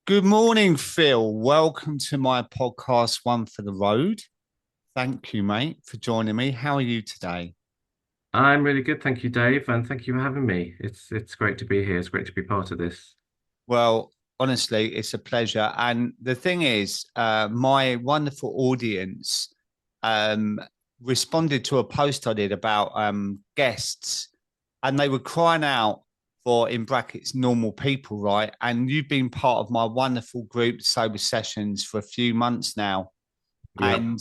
Good morning, Phil. Welcome to my podcast, One for the Road. Thank you, mate, for joining me. How are you today? I'm really good, thank you, Dave, and thank you for having me. It's great to be here. It's great to be part of this. Well, honestly, it's a pleasure. And the thing is, my wonderful audience um, responded to a post I did about guests, and they were crying out for, in brackets, normal people, right? And you've been part of my wonderful group, Sober Sessions, for a few months now. Yep. And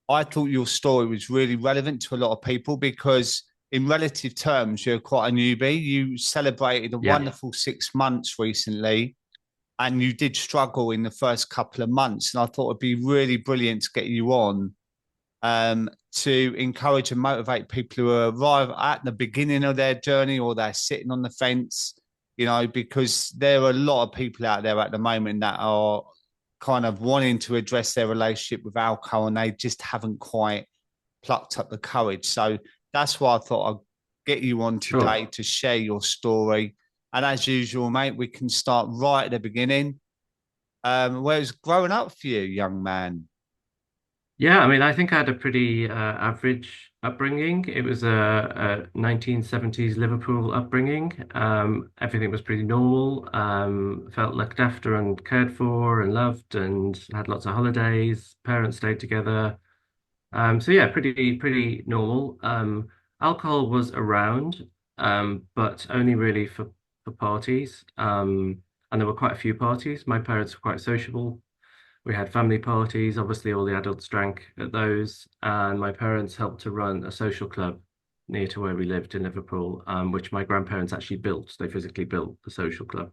I thought your story was really relevant to a lot of people because, in relative terms, you're quite a newbie. You celebrated a Yeah. wonderful 6 months recently, and you did struggle in the first couple of months. And I thought it'd be really brilliant to get you on to encourage and motivate people who arrive at the beginning of their journey or they're sitting on the fence, because there are a lot of people out there at the moment that are kind of wanting to address their relationship with alcohol and they just haven't quite plucked up the courage. So that's why I thought I'd get you on today Sure. to share your story. And as usual, mate, we can start right at the beginning. Where it was growing up for you, young man? Yeah, I mean, I think I had a pretty average upbringing. It was a 1970s Liverpool upbringing. Everything was pretty normal. Felt looked after and cared for and loved, and had lots of holidays. Parents stayed together. So yeah, pretty normal. Alcohol was around, but only really for parties. And there were quite a few parties. My parents were quite sociable. We had family parties. Obviously, all the adults drank at those, and my parents helped to run a social club near to where we lived in Liverpool, which my grandparents actually built. They physically built the social club,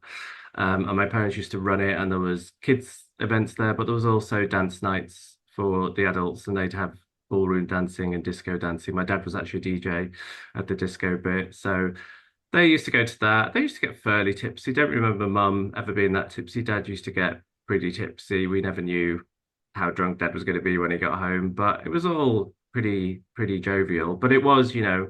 and my parents used to run it. And there was kids events there, but there was also dance nights for the adults, and they'd have ballroom dancing and disco dancing. My dad was actually a DJ at the disco bit, so they used to go to that. They used to get fairly tipsy. Don't remember mum ever being that tipsy. Dad used to get pretty tipsy. We never knew how drunk Dad was going to be when he got home, but it was all pretty jovial. But it was, a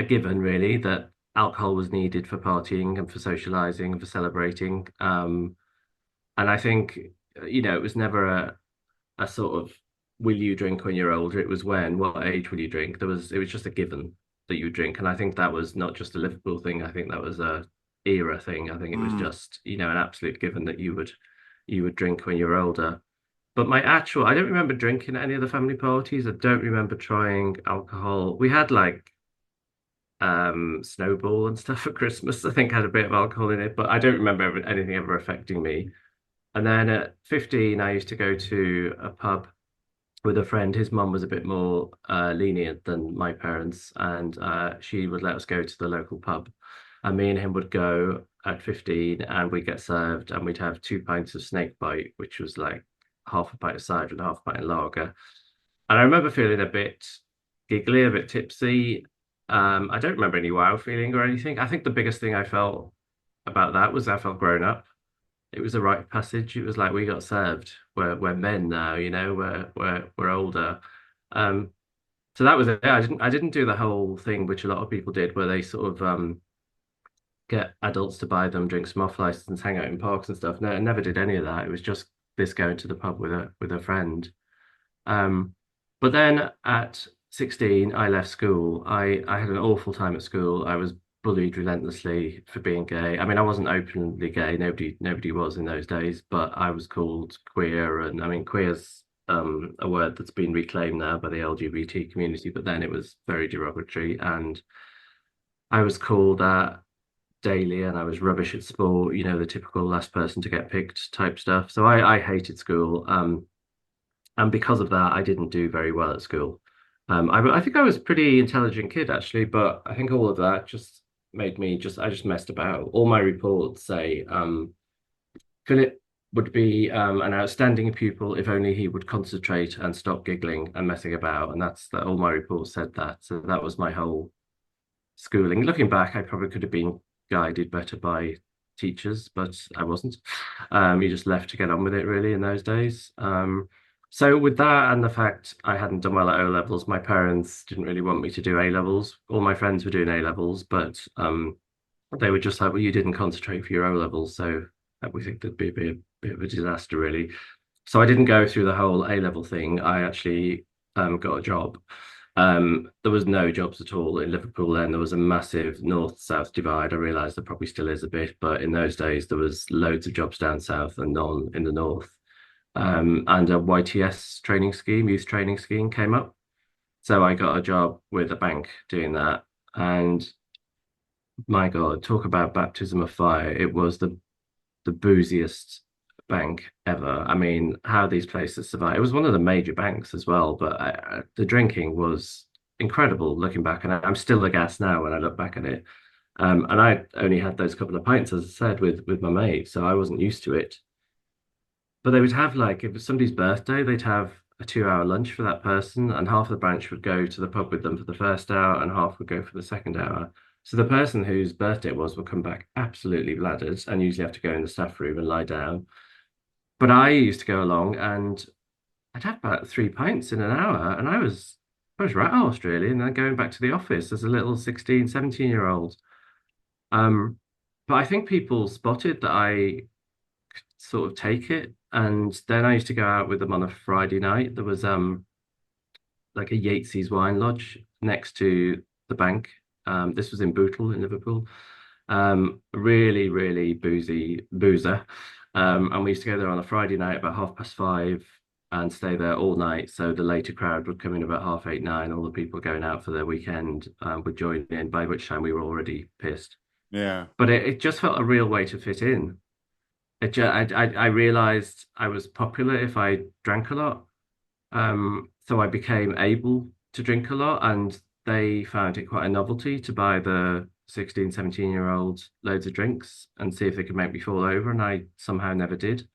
given really that alcohol was needed for partying and for socializing and for celebrating. And I think, it was never a sort of will you drink when you're older? It was what age will you drink? It was just a given that you would drink. And I think that was not just a Liverpool thing. I think that was a era thing. I think it was Mm. just, an absolute given that you would drink when you're older. But I don't remember drinking at any of the family parties. I don't remember trying alcohol. We had like Snowball and stuff at Christmas. I think had a bit of alcohol in it, but I don't remember anything ever affecting me. And then at 15, I used to go to a pub with a friend. His mum was a bit more lenient than my parents, and she would let us go to the local pub. And me and him would go at 15, and we'd get served, and we'd have 2 pints of snake bite, which was like half a pint of cider and half a pint of lager. And I remember feeling a bit giggly, a bit tipsy. I don't remember any wow feeling or anything. I think the biggest thing I felt about that was I felt grown up. It was a rite of passage. It was like we got served. We're men now, we're older. Um, so that was it. I didn't do the whole thing which a lot of people did, where they sort of get adults to buy them drinks from off license, hang out in parks and stuff. No, I never did any of that. It was just this going to the pub with a friend. Um, but then at 16, I left school. I had an awful time at school. I was bullied relentlessly for being gay. I mean, I wasn't openly gay. Nobody was in those days, but I was called queer, and I mean, queer's a word that's been reclaimed now by the LGBT community, but then it was very derogatory, and I was called that daily, and I was rubbish at sport. The typical last person to get picked type stuff. So I hated school. And because of that, I didn't do very well at school. I think I was a pretty intelligent kid actually, but I think all of that just made me I just messed about. All my reports say Philip would be an outstanding pupil if only he would concentrate and stop giggling and messing about. And that's that. All my reports said that. So that was my whole schooling. Looking back, I probably could have been guided better by teachers, but I wasn't. You just left to get on with it really in those days. So with that and the fact I hadn't done well at O levels, my parents didn't really want me to do A levels. All my friends were doing A levels, but they were just like, well, you didn't concentrate for your O levels, so we think that'd be bit of a disaster, really. So I didn't go through the whole A-level thing. I actually got a job. There was no jobs at all in Liverpool then. There was a massive north-south divide. I realised there probably still is a bit, but in those days there was loads of jobs down south and none in the north. And a YTS training scheme, youth training scheme came up. So I got a job with a bank doing that. And my God, talk about baptism of fire. It was the booziest bank ever. I mean, how these places survive. It was one of the major banks as well, but the drinking was incredible looking back, and I'm still aghast now when I look back at it. And I only had those couple of pints, as I said, with my mate, so I wasn't used to it. But they would have like, if it was somebody's birthday, they'd have a 2 hour lunch for that person, and half the branch would go to the pub with them for the first hour, and half would go for the second hour. So the person whose birthday it was would come back absolutely bladdered and usually have to go in the staff room and lie down. But I used to go along and I'd have about 3 pints in an hour, and I was right arsed really, and then going back to the office as a little 16, 17-year-old. Um, but I think people spotted that I could sort of take it. And then I used to go out with them on a Friday night. There was like a Yates's wine lodge next to the bank. This was in Bootle in Liverpool. Really, really boozy boozer. And we used to go there on a Friday night about 5:30 and stay there all night. So the later crowd would come in about half eight, nine. All the people going out for their weekend would join in, by which time we were already pissed. Yeah. But it just felt a real way to fit in. I realized I was popular if I drank a lot. So I became able to drink a lot, and they found it quite a novelty to buy the 16, 17-year-olds loads of drinks and see if they could make me fall over, and I somehow never did.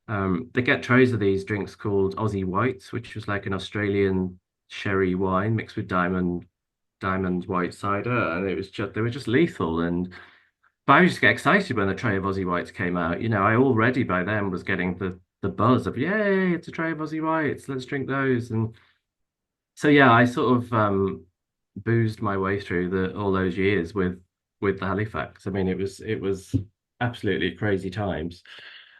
They get trays of these drinks called Aussie Whites, which was like an Australian sherry wine mixed with diamond white cider, and it was just they were just lethal. And but I used to get excited when a tray of Aussie Whites came out. You know, I already by then was getting the buzz of yay, it's a tray of Aussie Whites, let's drink those. And so yeah, I sort of boozed my way through the all those years with the Halifax. I mean, it was absolutely crazy times.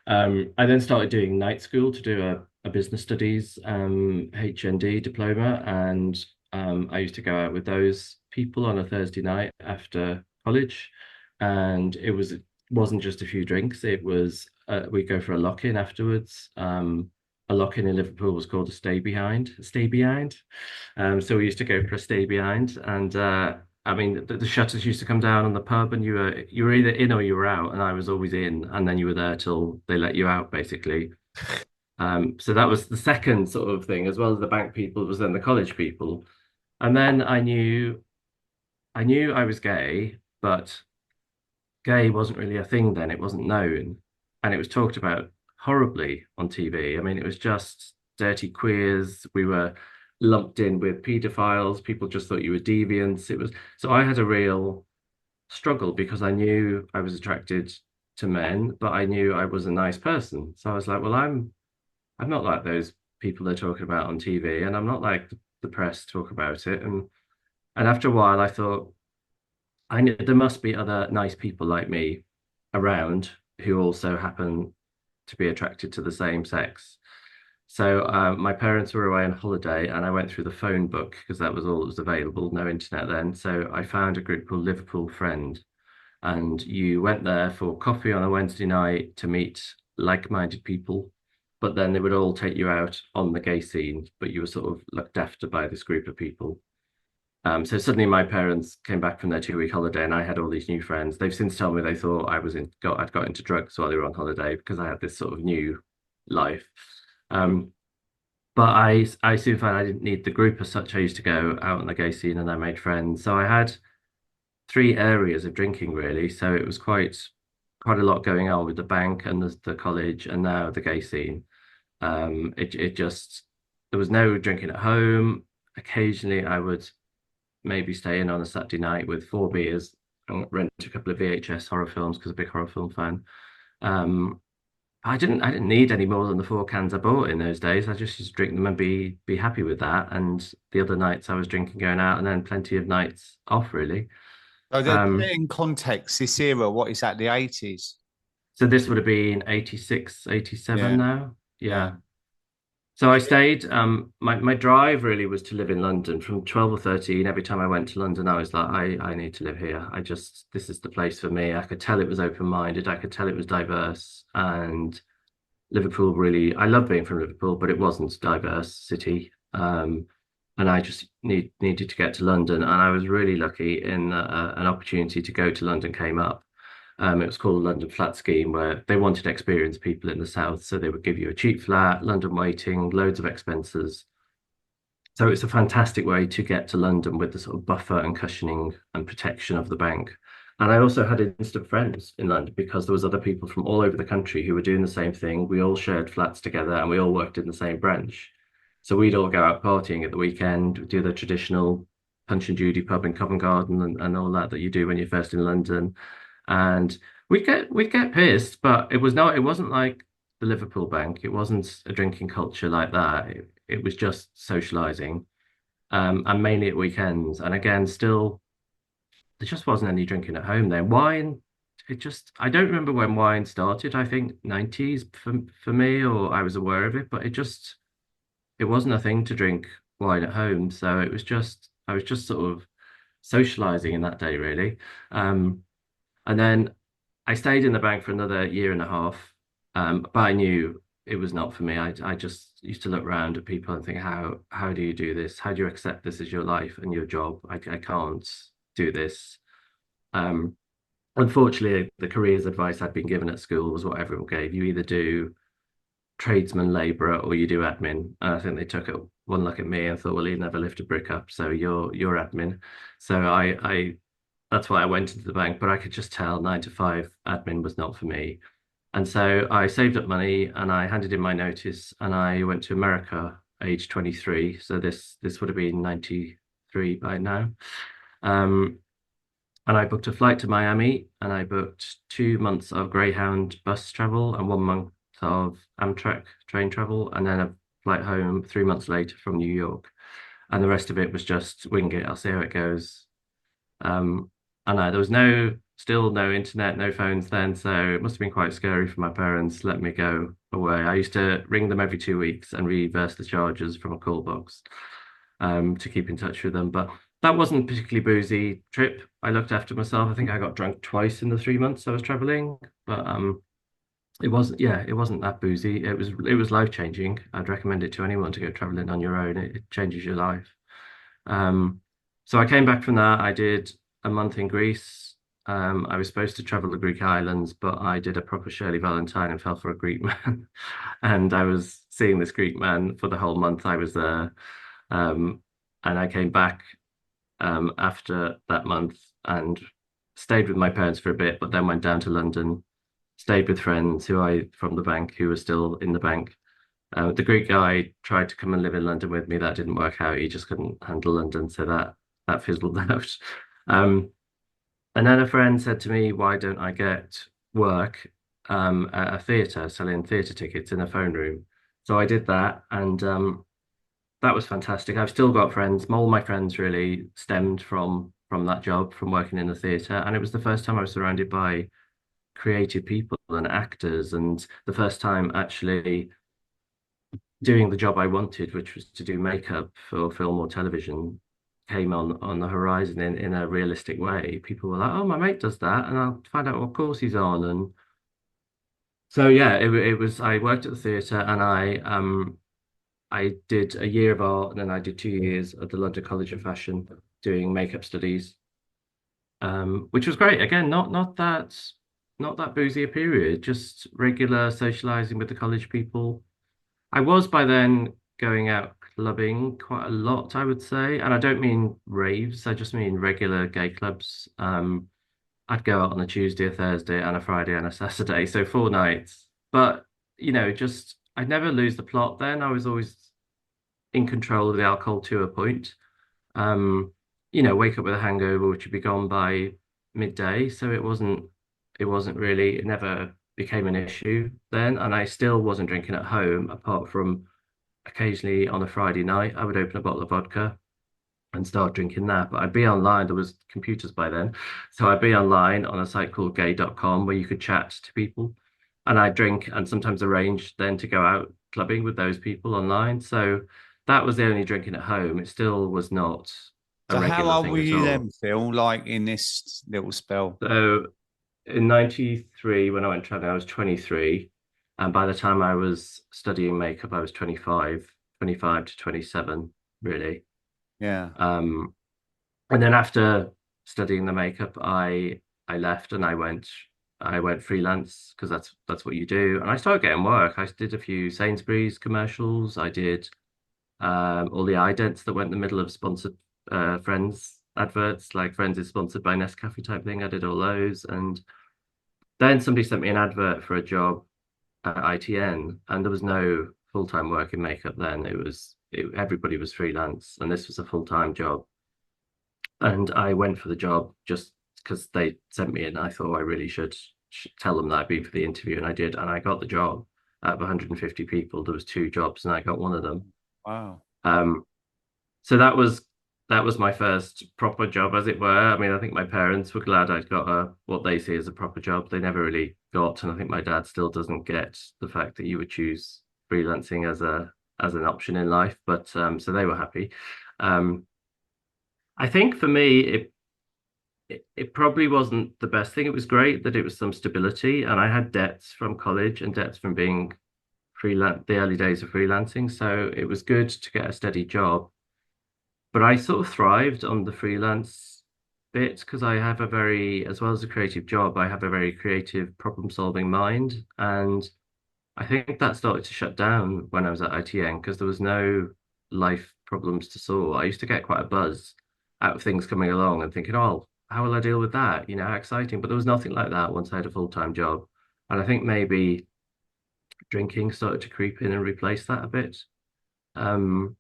I then started doing night school to do a business studies HND diploma, and I used to go out with those people on a Thursday night after college, and wasn't just a few drinks. It was we'd go for a lock-in afterwards. A lock-in in Liverpool was called a stay behind. Stay behind. So we used to go for a stay behind, and I mean the shutters used to come down on the pub, and you were either in or you were out, and I was always in, and then you were there till they let you out, basically. So that was the second sort of thing, as well as the bank people, it was then the college people, and then I knew I was gay, but gay wasn't really a thing then. It wasn't known, and it was talked about horribly on TV. I mean, it was just dirty queers. We were lumped in with paedophiles. People just thought you were deviants. It was so I had a real struggle because I knew I was attracted to men, but I knew I was a nice person. So I was like, well, I'm not like those people they're talking about on TV, and I'm not like the press talk about it. And after a while, I thought I knew there must be other nice people like me around who also happen to be attracted to the same sex. So my parents were away on holiday, and I went through the phone book because that was all that was available, no internet then. So I found a group called Liverpool Friend, and you went there for coffee on a Wednesday night to meet like-minded people, but then they would all take you out on the gay scene, but you were sort of looked after by this group of people. So suddenly my parents came back from their 2 week holiday, and I had all these new friends. They've since told me they thought I'd got into drugs while they were on holiday because I had this sort of new life. Um, but I soon found I didn't need the group as such. I used to go out on the gay scene and I made friends. So I had three areas of drinking really. So it was quite a lot going on with the bank and the college and now the gay scene. It just there was no drinking at home. Occasionally I would maybe stay in on a Saturday night with 4 beers and rent a couple of VHS horror films because I'm a big horror film fan. Um, I didn't need any more than the 4 cans I bought in those days. I just used to drink them and be happy with that. And the other nights I was drinking going out, and then plenty of nights off really. So to put Um, it in context, this era, what is that, the 80s? So this would have been 86, 87 Yeah, now. yeah, Yeah. So I stayed. My drive really was to live in London from 12 or 13. Every time I went to London, I was like, I need to live here. This is the place for me. I could tell it was open-minded. I could tell it was diverse. And Liverpool really, I love being from Liverpool, but it wasn't a diverse city. And I just needed to get to London. And I was really lucky in an opportunity to go to London came up. It was called the London Flat Scheme, where they wanted experienced people in the south. So they would give you a cheap flat, London waiting, loads of expenses. So it's a fantastic way to get to London with the sort of buffer and cushioning and protection of the bank. And I also had instant friends in London because there was other people from all over the country who were doing the same thing. We all shared flats together and we all worked in the same branch. So we'd all go out partying at the weekend, do the traditional Punch and Judy pub in Covent Garden and all that you do when you're first in London. And we'd get pissed, but it wasn't like the Liverpool bank. It wasn't a drinking culture like that. It was just socializing, and mainly at weekends. And again, still, there just wasn't any drinking at home then. Wine, I don't remember when wine started. I think 90s for me, or I was aware of it, but it wasn't a thing to drink wine at home. So I was just sort of socializing in that day, really. And then I stayed in the bank for another year and a half, but I knew it was not for me. I just used to look around at people and think, how do you do this? How do you accept this as your life and your job? I can't do this. Um, Unfortunately, the careers advice I'd been given at school was what everyone gave. You either do tradesman, labourer, or you do admin. And I think they took one look at me and thought, well, you never lift a brick up, so you're admin. So I that's why I went into the bank, but I could just tell 9 to 5 admin was not for me. And so I saved up money and I handed in my notice and I went to America age 23. So this would have been 93 by now. Um, and I booked a flight to Miami and I booked 2 months of Greyhound bus travel and 1 month of Amtrak train travel, and then a flight home 3 months later from New York. And the rest of it was just wing it. I'll see how it goes. Um, and there was still no internet, no phones then, so it must have been quite scary for my parents to let me go away. I used to ring them every 2 weeks and reverse the charges from a call box, to keep in touch with them. But that wasn't a particularly boozy trip. I looked after myself. I think I got drunk twice in the 3 months I was traveling, but it wasn't that boozy. It was life changing. I'd recommend it to anyone to go traveling on your own. It changes your life. Um, so I came back from that. I did a month in Greece. I was supposed to travel the Greek islands, but I did a proper Shirley Valentine and fell for a Greek man. And I was seeing this Greek man for the whole month I was there. And I came back after that month and stayed with my parents for a bit, but then went down to London, stayed with friends from the bank who were still in the bank. The Greek guy tried to come and live in London with me. That didn't work out. He just couldn't handle London, so that fizzled out. Um, and then a friend said to me, "Why don't I get work at a theatre, selling theatre tickets in a phone room?" So I did that, and that was fantastic. I've still got friends. All my friends really stemmed from that job, from working in the theatre, and it was the first time I was surrounded by creative people and actors, and the first time actually doing the job I wanted, which was to do makeup for film or television, came on the horizon in a realistic way. People were like, "Oh, my mate does that," and I'll find out what course he's on. And so yeah, it was. I worked at the theatre, and I did a year of art, and then I did 2 years at the London College of Fashion doing makeup studies, which was great. Again, not that boozy a period, just regular socializing with the college people. I was by then going out clubbing quite a lot, I would say. And I don't mean raves, I just mean regular gay clubs. I'd go out on a Tuesday, a Thursday, and a Friday and a Saturday, so 4 nights. But, just I'd never lose the plot then. I was always in control of the alcohol to a point. Um, wake up with a hangover, which would be gone by midday. So it wasn't really, it never became an issue then. And I still wasn't drinking at home, apart from occasionally on a Friday night, I would open a bottle of vodka and start drinking that. But I'd be online, there was computers by then. So I'd be online on a site called gay.com where you could chat to people. and I drink and sometimes arrange then to go out clubbing with those people online. So that was the only drinking at home. It still was not a So how regular old thing were at you all. then, Phil? Like in this little spell? So in 93, when I went traveling, I was 23. And by the time I was studying makeup, I was 25, 25 to 27, really. Yeah. Um, and then after studying the makeup, I left and I went freelance because that's what you do. And I started getting work. I did a few Sainsbury's commercials. I did all the idents that went in the middle of sponsored Friends adverts, like Friends is sponsored by Nescafe type thing. I did all those. And then somebody sent me an advert for a job at ITN, and there was no full-time work in makeup then. Everybody was freelance, and this was a full-time job. And I went for the job just because they sent me, and I thought I really should tell them that I'd been for the interview, and I did, and I got the job. Out of 150 people, there was two jobs, and I got one of them. Wow. Um, so that was my first proper job, as it were. I mean, I think my parents were glad I'd got a what they see as a proper job. They never really got, and I think my dad still doesn't get the fact that you would choose freelancing as an option in life. But so they were happy. Um, I think for me, it probably wasn't the best thing. It was great that it was some stability, and I had debts from college and debts from being freelance the early days of freelancing. So it was good to get a steady job. But I sort of thrived on the freelance bit because I have a very, as well as a creative job, I have a very creative problem-solving mind. And I think that started to shut down when I was at ITN because there was no life problems to solve. I used to get quite a buzz out of things coming along and thinking, oh, how will I deal with that? You know, how exciting. But there was nothing like that once I had a full-time job. And I think maybe drinking started to creep in and replace that a bit. Um,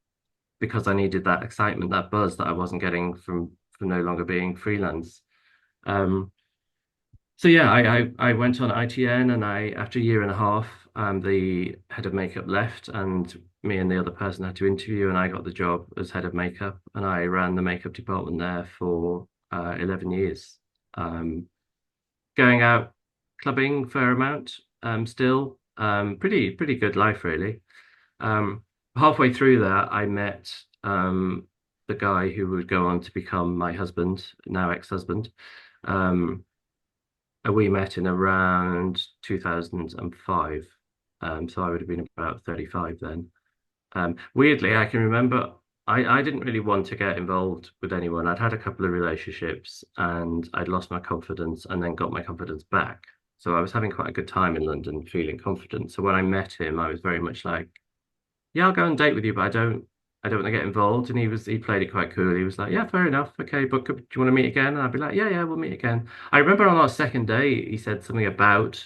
because I needed that excitement, that buzz that I wasn't getting from no longer being freelance. Um, so yeah, I went on ITN, and I after a year and a half, the head of makeup left, and me and the other person had to interview, and I got the job as head of makeup, and I ran the makeup department there for 11 years. Going out clubbing a fair amount, still, pretty good life really. Um, Halfway through that, I met the guy who would go on to become my husband, now ex-husband. Um, and we met in around 2005. So I would have been about 35 then. Weirdly, I can remember I didn't really want to get involved with anyone. I'd had a couple of relationships and I'd lost my confidence and then got my confidence back. So I was having quite a good time in London, feeling confident. So when I met him, I was very much like, yeah, I'll go on a date with you, but I don't want to get involved. And he played it quite cool. He was like, yeah, fair enough. Okay, but do you want to meet again? And I'd be like, yeah, we'll meet again. I remember on our second day, he said something about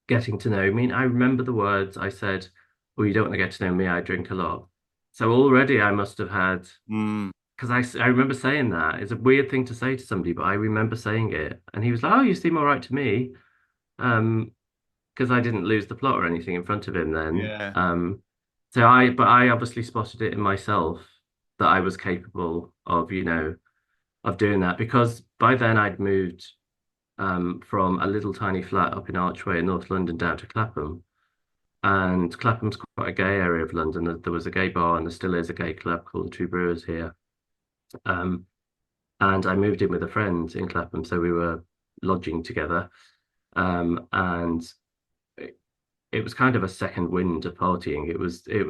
getting to know me. And I remember the words I said, well, you don't want to get to know me. I drink a lot. So already I must have had, Mm. because I remember saying that. It's a weird thing to say to somebody, but I remember saying it. And he was like, oh, you seem all right to me. Um, because I didn't lose the plot or anything in front of him then. Yeah. But I obviously spotted it in myself that I was capable of, of doing that because by then I'd moved from a little tiny flat up in Archway in North London down to Clapham. And Clapham's quite a gay area of London. There was a gay bar and there still is a gay club called the Two Brewers here. Um, and I moved in with a friend in Clapham, so we were lodging together. And it was kind of a second wind of partying.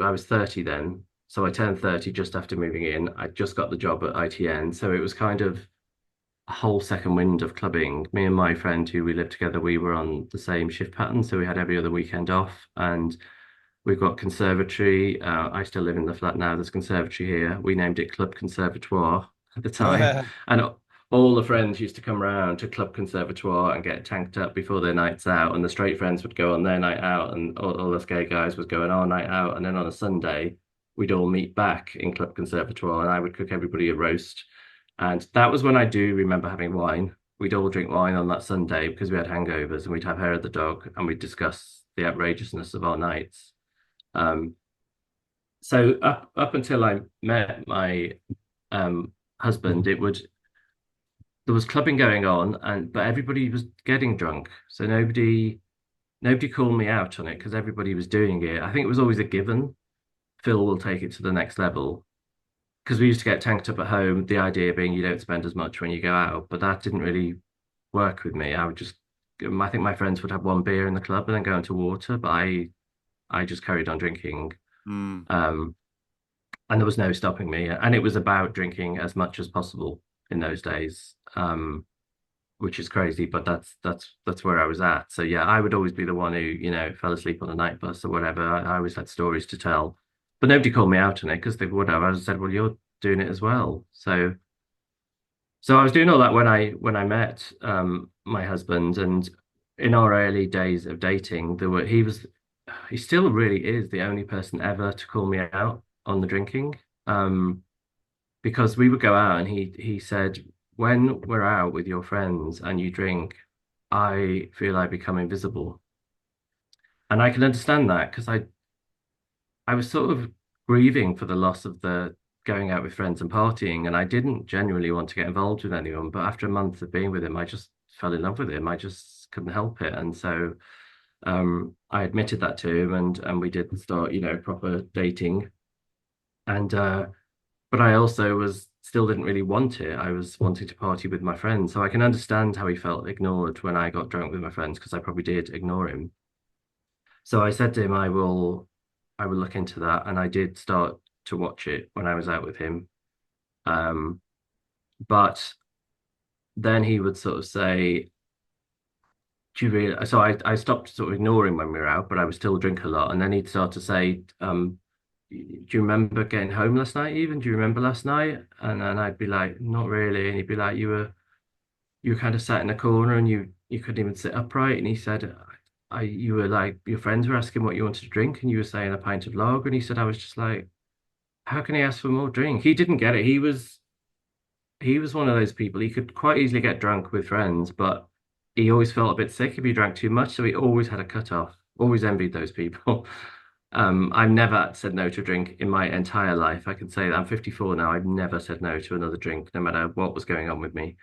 I was 30 then, so I turned 30 just after moving in. I just got the job at ITN, so it was kind of a whole second wind of clubbing. Me and my friend who we lived together, we were on the same shift pattern, so we had every other weekend off, and we've got conservatory. I still live in the flat now. There's conservatory here. We named it Club Conservatoire at the time, and all the friends used to come round to Club Conservatoire and get tanked up before their nights out, and the straight friends would go on their night out, and all us gay guys was going our night out, and then on a Sunday we'd all meet back in Club Conservatoire, and I would cook everybody a roast, and that was when I do remember having wine. We'd all drink wine on that Sunday because we had hangovers, and we'd have hair of the dog, and we'd discuss the outrageousness of our nights. Um, so up until I met my husband, there was clubbing going on, but everybody was getting drunk, so nobody called me out on it because everybody was doing it. I think it was always a given. Phil will take it to the next level because we used to get tanked up at home. The idea being you don't spend as much when you go out, but that didn't really work with me. I would just, I think my friends would have one beer in the club and then go into water, but I just carried on drinking. Mm. Um, and there was no stopping me. And it was about drinking as much as possible in those days, which is crazy, but that's where I was at. So yeah, I would always be the one who, fell asleep on the night bus or whatever. I always had stories to tell, but nobody called me out on it because they would have. I just said, well, you're doing it as well. So I was doing all that when I met my husband, and in our early days of dating, he still really is the only person ever to call me out on the drinking. Um, because we would go out and he said, when we're out with your friends and you drink, I feel I become invisible. And I can understand that because I was sort of grieving for the loss of the going out with friends and partying, and I didn't genuinely want to get involved with anyone. But after a month of being with him, I just fell in love with him. I just couldn't help it. And so I admitted that to him, and we did start, proper dating. And but I also was still didn't really want it. I was wanting to party with my friends. So I can understand how he felt ignored when I got drunk with my friends because I probably did ignore him. So I said to him, I will look into that. And I did start to watch it when I was out with him. Um, but then he would sort of say, do you really? So I stopped sort of ignoring when we were out, but I would still drink a lot. And then he'd start to say, do you remember getting home last night even? Do you remember last night? And then I'd be like, not really. And he'd be like, you were kind of sat in a corner and you couldn't even sit upright. And he said, you were like, your friends were asking what you wanted to drink and you were saying a pint of lager. And he said, I was just like, how can he ask for more drink? He didn't get it. He was one of those people. He could quite easily get drunk with friends, but he always felt a bit sick if he drank too much. So he always had a cut off. Always envied those people. I've never said no to a drink in my entire life. I can say that I'm 54 now. I've never said no to another drink, no matter what was going on with me.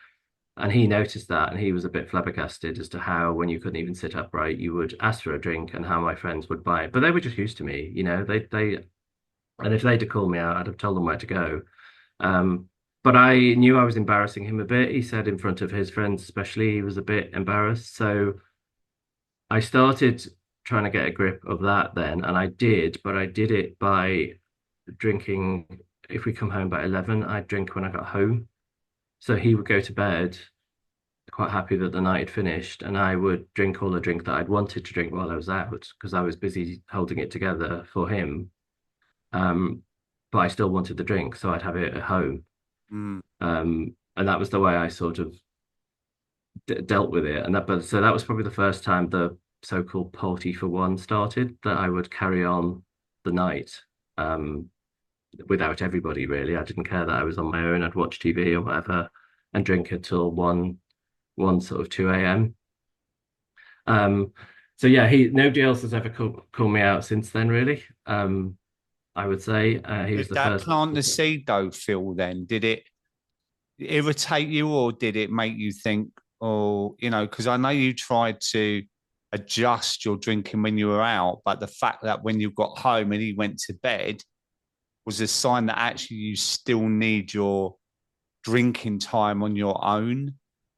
And he noticed that, and he was a bit flabbergasted as to how, when you couldn't even sit upright, you would ask for a drink, and how my friends would buy it. But they were just used to me, and if they'd have called me out, I'd have told them where to go. Um, but I knew I was embarrassing him a bit. He said in front of his friends, especially, he was a bit embarrassed. So I started trying to get a grip of that then, and I did, but I did it by drinking. If we come home by 11, I'd drink when I got home. So he would go to bed quite happy that the night had finished, and I would drink all the drink that I'd wanted to drink while I was out because I was busy holding it together for him. Um, but I still wanted the drink, so I'd have it at home. Mm. And that was the way I sort of dealt with it. But so that was probably the first time the so-called party for one started, that I would carry on the night um, without everybody really. I didn't care that I was on my own. I'd watch TV or whatever and drink until one sort of 2 a.m. Um, so yeah, he nobody else has ever called me out since then, really. I would say he was Did the that first. plant the seed though, Phil? Then did it irritate you, or did it make you think, oh, because I know you tried to adjust your drinking when you were out, but the fact that when you got home and he went to bed was a sign that actually you still need your drinking time on your own.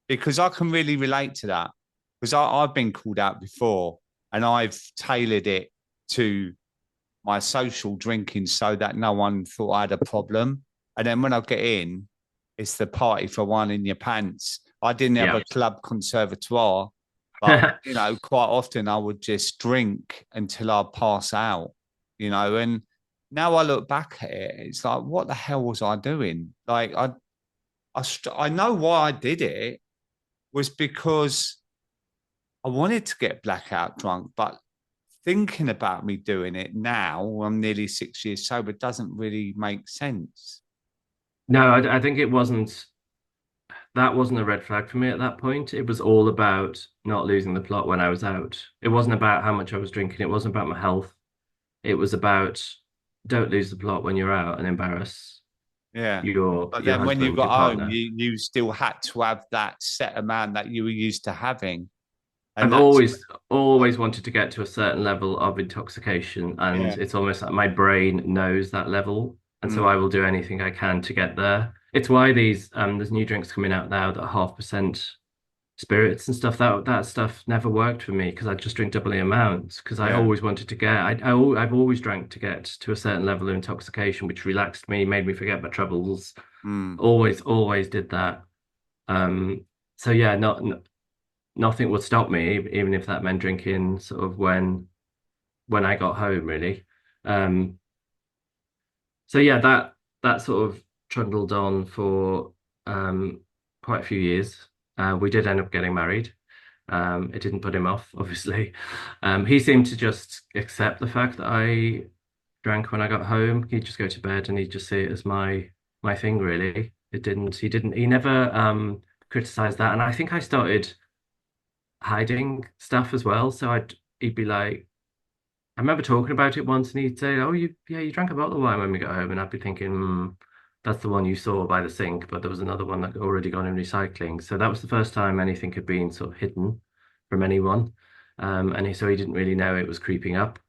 Because I can really relate to that. Because I've been called out before and I've tailored it to my social drinking so that no one thought I had a problem. And then when I get in, it's the party for one in your pants. I didn't have Yeah. a club conservatoire, but quite often I would just drink until I pass out, and now I look back at it, it's like, what the hell was I doing? Like I know why I did it was because I wanted to get blackout drunk, but thinking about me doing it now, I'm nearly 6 years sober, doesn't really make sense. No, I think that wasn't a red flag for me at that point. It was all about not losing the plot when I was out. It wasn't about how much I was drinking. It wasn't about my health. It was about don't lose the plot when you're out and embarrass Yeah. But your then when you husband, your got home, partner. you still had to have that set amount that you were used to having. And I've that's always wanted to get to a certain level of intoxication, and yeah. it's almost like my brain knows that level, and so I Mm, will do anything I can to get there. It's why these there's new drinks coming out now that are 0.5% spirits and stuff. That stuff never worked for me because I just drink double the amount because I yeah. always wanted to get I've always drank to get to a certain level of intoxication, which relaxed me, made me forget my troubles. Mm, Always did that. Um, so yeah, nothing would stop me, even if that meant drinking sort of when I got home, really. Um, so yeah, that sort of trundled on for quite a few years. We did end up getting married. It didn't put him off, obviously. He seemed to just accept the fact that I drank when I got home. He'd just go to bed and he'd just see it as my thing, really. He never criticized that. And I think I started hiding stuff as well. He'd be like, I remember talking about it once, and he'd say, "Oh, you drank a bottle of wine when we got home," and I'd be thinking, "That's the one you saw by the sink," but there was another one that had already gone in recycling. So that was the first time anything had been sort of hidden from anyone, so he didn't really know it was creeping up.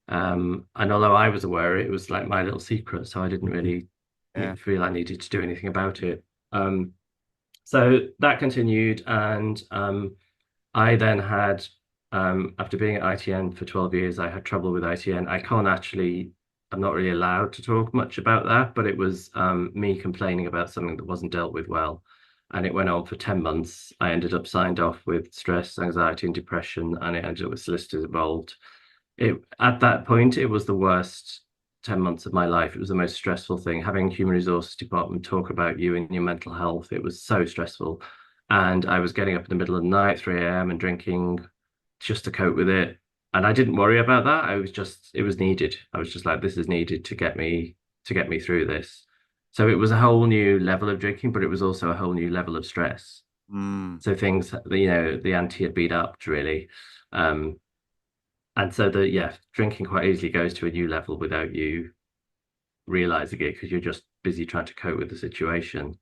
And although I was aware, it was like my little secret, so I didn't really yeah. feel I needed to do anything about it. So that continued, and I then had, after being at ITN for 12 years, I had trouble with ITN. I'm not really allowed to talk much about that, but it was me complaining about something that wasn't dealt with well. And it went on for 10 months. I ended up signed off with stress, anxiety, and depression, and it ended up with solicitors involved. At that point, it was the worst 10 months of my life. It was the most stressful thing. Having human resources department talk about you and your mental health, it was so stressful. And I was getting up in the middle of the night, 3 a.m., and drinking just to cope with it. And I didn't worry about that. It was needed. I was just like, this is needed to get me through this. So it was a whole new level of drinking, but it was also a whole new level of stress. Mm, So things, the ante had been upped really. Um, and so yeah, drinking quite easily goes to a new level without you realizing it because you're just busy trying to cope with the situation.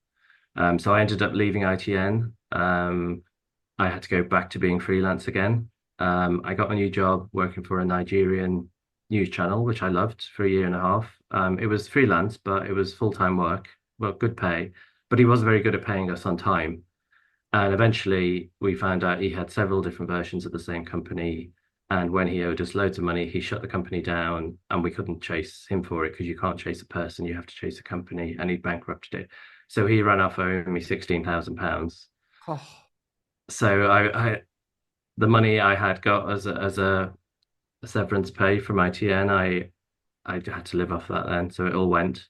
So I ended up leaving ITN. I had to go back to being freelance again. I got a new job working for a Nigerian news channel, which I loved for a year and a half. It was freelance, but it was full-time work, well, good pay. But he wasn't very good at paying us on time. And eventually we found out he had several different versions of the same company. And when he owed us loads of money, he shut the company down and we couldn't chase him for it because you can't chase a person, you have to chase a company, and he bankrupted it. So he ran off owing me £16,000. oh, So the money I had got as a severance pay from ITN, I had to live off that then. So it all went.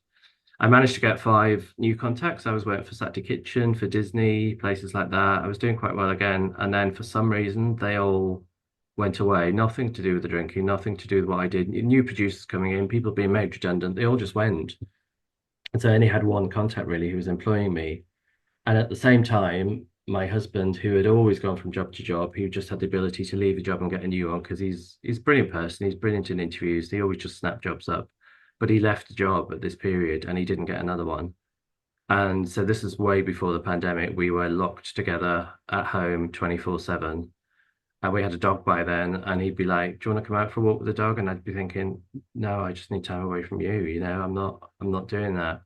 I managed to get 5 new contacts. I was working for Saturday Kitchen, for Disney, places like that. I was doing quite well again. And then for some reason, they all went away. Nothing to do with the drinking, nothing to do with what I did. New producers coming in, people being made redundant. They all just went. And so I only had one contact really who was employing me. And at the same time, my husband, who had always gone from job to job, he just had the ability to leave a job and get a new one because he's a brilliant person. He's brilliant in interviews. He always just snapped jobs up. But he left the job at this period and he didn't get another one. And so this is way before the pandemic. We were locked together at home 24/7. And we had a dog by then. And he'd be like, "Do you want to come out for a walk with the dog?" And I'd be thinking, "No, I just need time away from you. I'm not doing that."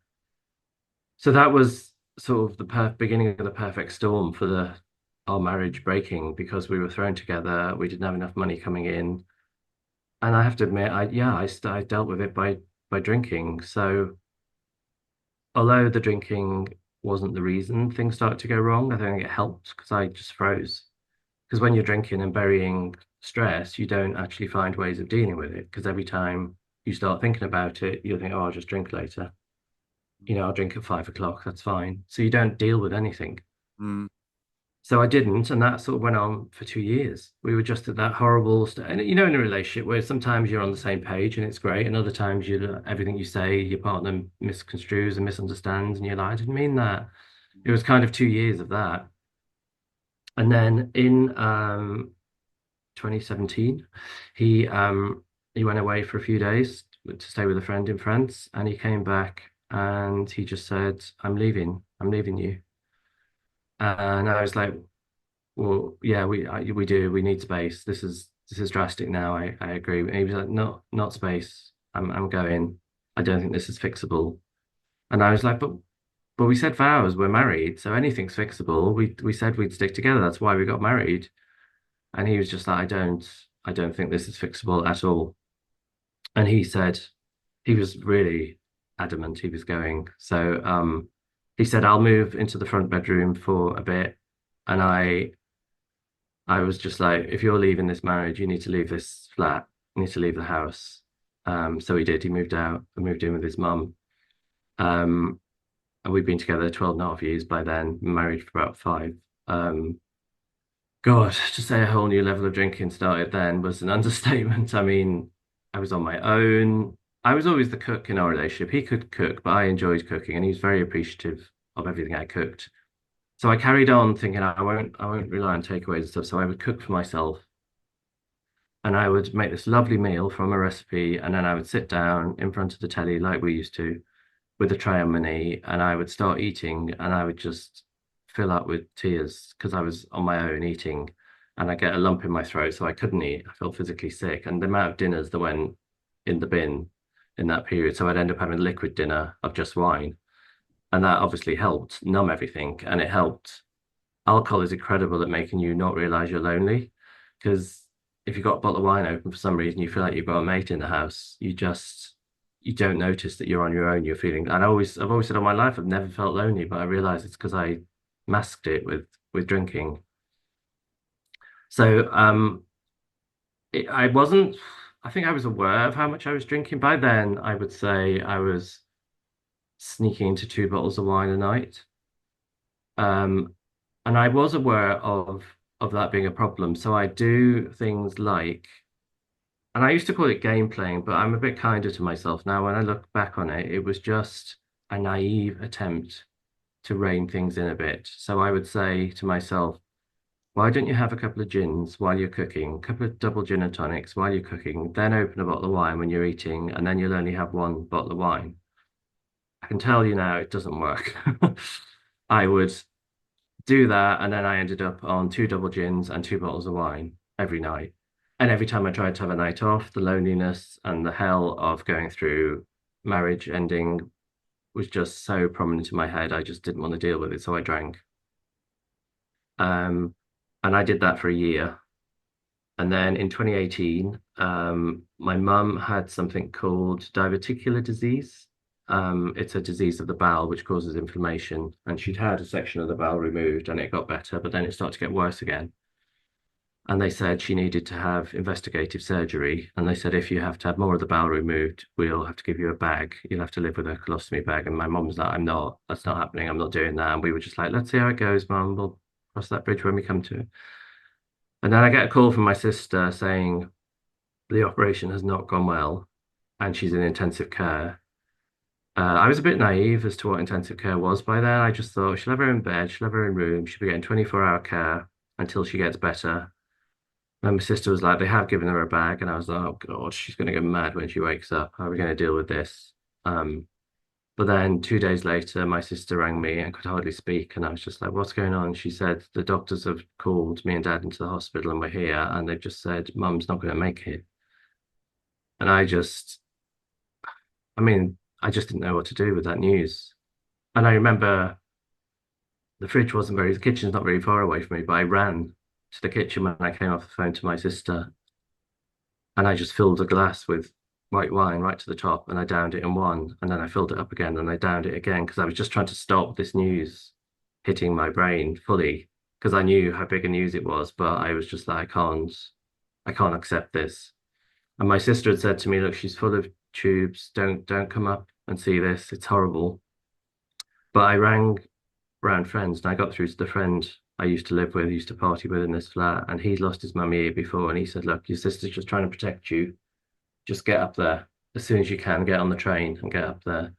So that was sort of the beginning of the perfect storm for the our marriage breaking because we were thrown together. We didn't have enough money coming in. And I have to admit, I dealt with it by drinking. So although the drinking wasn't the reason things started to go wrong, I don't think it helped because I just froze. Because when you're drinking and burying stress, you don't actually find ways of dealing with it. Because every time you start thinking about it, you'll think, oh, I'll just drink later. I'll drink at 5 o'clock, that's fine. So you don't deal with anything. mm, So I didn't, and that sort of went on for 2 years. We were just at that horrible st and in a relationship where sometimes you're on the same page and it's great, and other times everything you say, your partner misconstrues and misunderstands, and you're like, I didn't mean that. It was kind of 2 years of that. And then in 2017, he went away for a few days to stay with a friend in France, and he came back and he just said, I'm leaving you." And I was like, well, yeah, we do. We need space. This is drastic now. I agree. And he was like, not space. I'm going. I don't think this is fixable. And I was like, but we said vows. We're married, so anything's fixable. We said we'd stick together. That's why we got married. And he was just like, I don't think this is fixable at all. And he said he was really adamant he was going. So he said, I'll move into the front bedroom for a bit. And I was just like, if you're leaving this marriage, you need to leave this flat. You need to leave the house. So he did. He moved out and moved in with his mum. Um, and we've been together 12 and a half years by then, married for about five. God, to say a whole new level of drinking started then was an understatement. I mean, I was on my own. I was always the cook in our relationship. He could cook, but I enjoyed cooking, and he was very appreciative of everything I cooked. So I carried on thinking I won't rely on takeaways and stuff. So I would cook for myself, and I would make this lovely meal from a recipe, and then I would sit down in front of the telly like we used to, with a tray on my knee, and I would start eating, and I would just fill up with tears because I was on my own eating, and I get a lump in my throat, so I couldn't eat. I felt physically sick, and the amount of dinners that went in the bin in that period, so I'd end up having a liquid dinner of just wine, and that obviously helped numb everything, and it helped. Alcohol is incredible at making you not realize you're lonely, because if you've got a bottle of wine open for some reason, you feel like you've got a mate in the house. You don't notice that you're on your own. You're feeling, and I've always said all my life I've never felt lonely, but I realize it's because I masked it with drinking. So I wasn't. I think I was aware of how much I was drinking by then. I would say I was sneaking into two bottles of wine a night. Um, and I was aware of that being a problem. So I do things like, and I used to call it game playing, but I'm a bit kinder to myself now. When I look back on it, it was just a naive attempt to rein things in a bit. So I would say to myself, why don't you have a couple of gins while you're cooking, a couple of double gin and tonics while you're cooking, then open a bottle of wine when you're eating, and then you'll only have one bottle of wine. I can tell you now it doesn't work. I would do that, and then I ended up on two double gins and two bottles of wine every night. And every time I tried to have a night off, the loneliness and the hell of going through marriage ending was just so prominent in my head. I just didn't want to deal with it, so I drank. Um, and I did that for a year. And then in 2018, my mum had something called diverticular disease. It's a disease of the bowel which causes inflammation. And she'd had a section of the bowel removed and it got better, but then it started to get worse again. And they said she needed to have investigative surgery. And they said, if you have to have more of the bowel removed, we'll have to give you a bag. You'll have to live with a colostomy bag. And my mum was like, that's not happening. I'm not doing that. And we were just like, let's see how it goes, mum. We'll cross that bridge when we come to it. And then I get a call from my sister saying the operation has not gone well and she's in intensive care. I was a bit naive as to what intensive care was by then. I just thought she'll have her in bed, she'll have her in room, she'll be getting 24-hour care until she gets better. And my sister was like, they have given her a bag. And I was like, oh God, she's going to go mad when she wakes up. How are we going to deal with this? But then 2 days later, my sister rang me and could hardly speak. And I was just like, what's going on? She said, the doctors have called me and dad into the hospital and we're here. And they've just said, mum's not going to make it. And I mean, I just didn't know what to do with that news. And I remember the kitchen's not very far away from me, but I ran to the kitchen when I came off the phone to my sister. And I just filled a glass with white wine right to the top and I downed it in one. And then I filled it up again and I downed it again because I was just trying to stop this news hitting my brain fully because I knew how big a news it was. But I was just like, I can't accept this. And my sister had said to me, look, she's full of tubes. Don't come up and see this. It's horrible. But I rang around friends and I got through to the friend I used to live with, used to party with in this flat, and he'd lost his mum a year before. And he said, look, your sister's just trying to protect you. Just get up there as soon as you can, get on the train and get up there.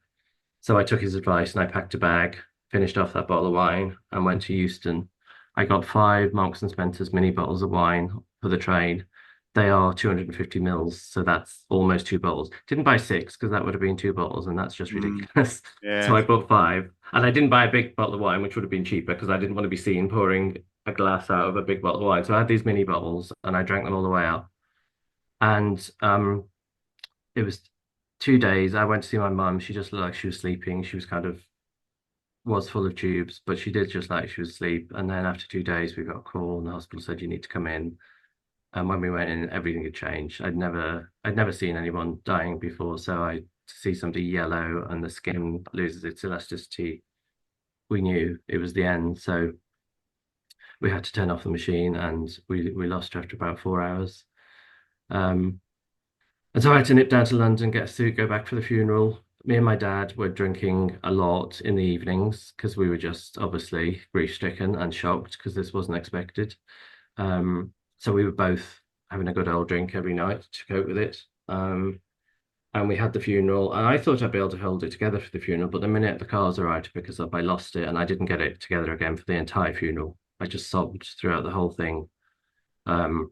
So I took his advice and I packed a bag, finished off that bottle of wine, and went to Euston. I got 5 Marks and Spencer's mini bottles of wine for the train. They are 250 mils, so that's almost two bottles. Didn't buy six because that would have been two bottles, and that's just Mm, ridiculous. So yeah. I bought five, and I didn't buy a big bottle of wine, which would have been cheaper because I didn't want to be seen pouring a glass out of a big bottle of wine. So I had these mini bottles and I drank them all the way out. And it was 2 days. I went to see my mum. She just looked like she was sleeping. She was kind of was full of tubes, but she did just like she was asleep. And then after 2 days, we got a call, and the hospital said you need to come in. And when we went in, everything had changed. I'd never seen anyone dying before, so I to see somebody yellow and the skin loses its elasticity, we knew it was the end. So we had to turn off the machine, and we lost her after about 4 hours. Um, And so I had to nip down to London, get a suit, go back for the funeral. Me and my dad were drinking a lot in the evenings because we were just obviously grief-stricken and shocked because this wasn't expected. So we were both having a good old drink every night to cope with it. And we had the funeral, and I thought I'd be able to hold it together for the funeral, but the minute the cars arrived to pick us up, I lost it, and I didn't get it together again for the entire funeral. I just sobbed throughout the whole thing. Um,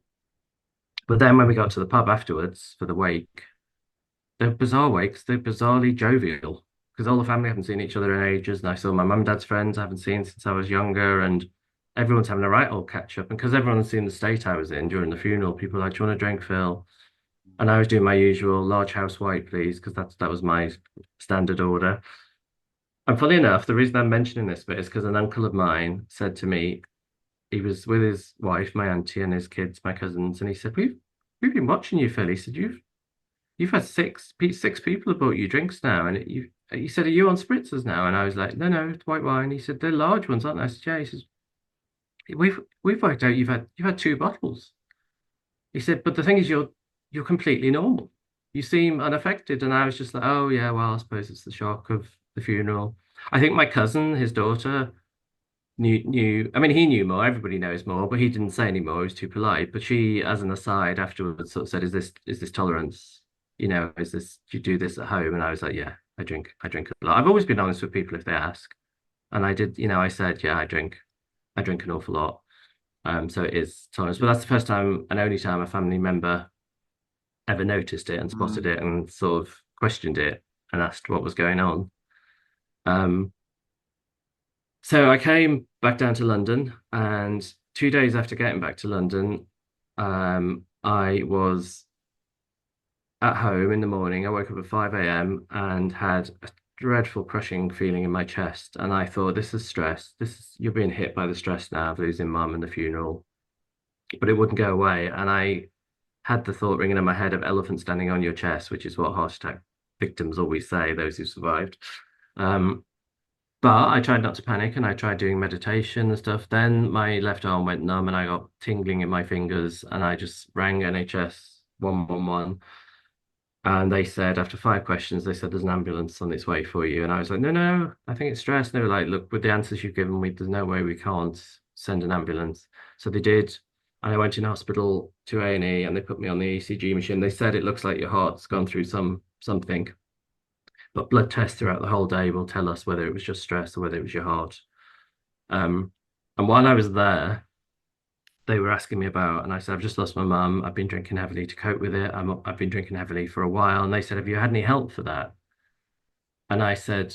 but then when we got to the pub afterwards for the wake, they're bizarre wakes. They're bizarrely jovial because all the family haven't seen each other in ages. And I saw my mum and dad's friends I haven't seen since I was younger. And everyone's having a right old catch up. And because everyone's seen the state I was in during the funeral, people were like, do you want a drink, Phil? And I was doing my usual large house white, please, because that was my standard order. And funny enough, the reason I'm mentioning this bit is because an uncle of mine said to me, he was with his wife, my auntie, and his kids, my cousins, and he said, we've been watching you, Phil. He said, you've had six people have bought you drinks now, and he said, are you on spritzers now? And I was like, no, it's white wine. He said, they're large ones, aren't they? I said, yeah. He says, we've worked out you've had 2 bottles. He said, but the thing is, you're completely normal. You seem unaffected. And I was just like, oh yeah, well, I suppose it's the shock of the funeral. I think my cousin, his daughter, knew. I mean, he knew more. Everybody knows more, but he didn't say any more. He was too polite. But she, as an aside, afterwards, sort of said, "Is this tolerance? Is this do you do this at home?" And I was like, "Yeah, I drink a lot. I've always been honest with people if they ask, and I did. I said, "Yeah, I drink an awful lot." So it is tolerance. But that's the first time and only time a family member ever noticed it and spotted Mm. it and sort of questioned it and asked what was going on. Um, So I came back down to London, and 2 days after getting back to London, I was at home in the morning. I woke up at 5 a.m. and had a dreadful crushing feeling in my chest. And I thought, this is stress. You're being hit by the stress now of losing mum and the funeral. But it wouldn't go away. And I had the thought ringing in my head of elephant standing on your chest, which is what heart attack victims always say, those who survived. Um, But I tried not to panic and I tried doing meditation and stuff. Then my left arm went numb and I got tingling in my fingers and I just rang NHS 111. And they said, after 5 questions, they said, there's an ambulance on its way for you. And I was like, no, I think it's stress. And they were like, look, with the answers you've given me, there's no way we can't send an ambulance. So they did. And I went in hospital to A&E and they put me on the ECG machine. They said, it looks like your heart's gone through something. But blood tests throughout the whole day will tell us whether it was just stress or whether it was your heart. Um, and while I was there, they were asking me about, and I said, I've just lost my mum. I've been drinking heavily to cope with it. I've been drinking heavily for a while. And they said, have you had any help for that? And I said,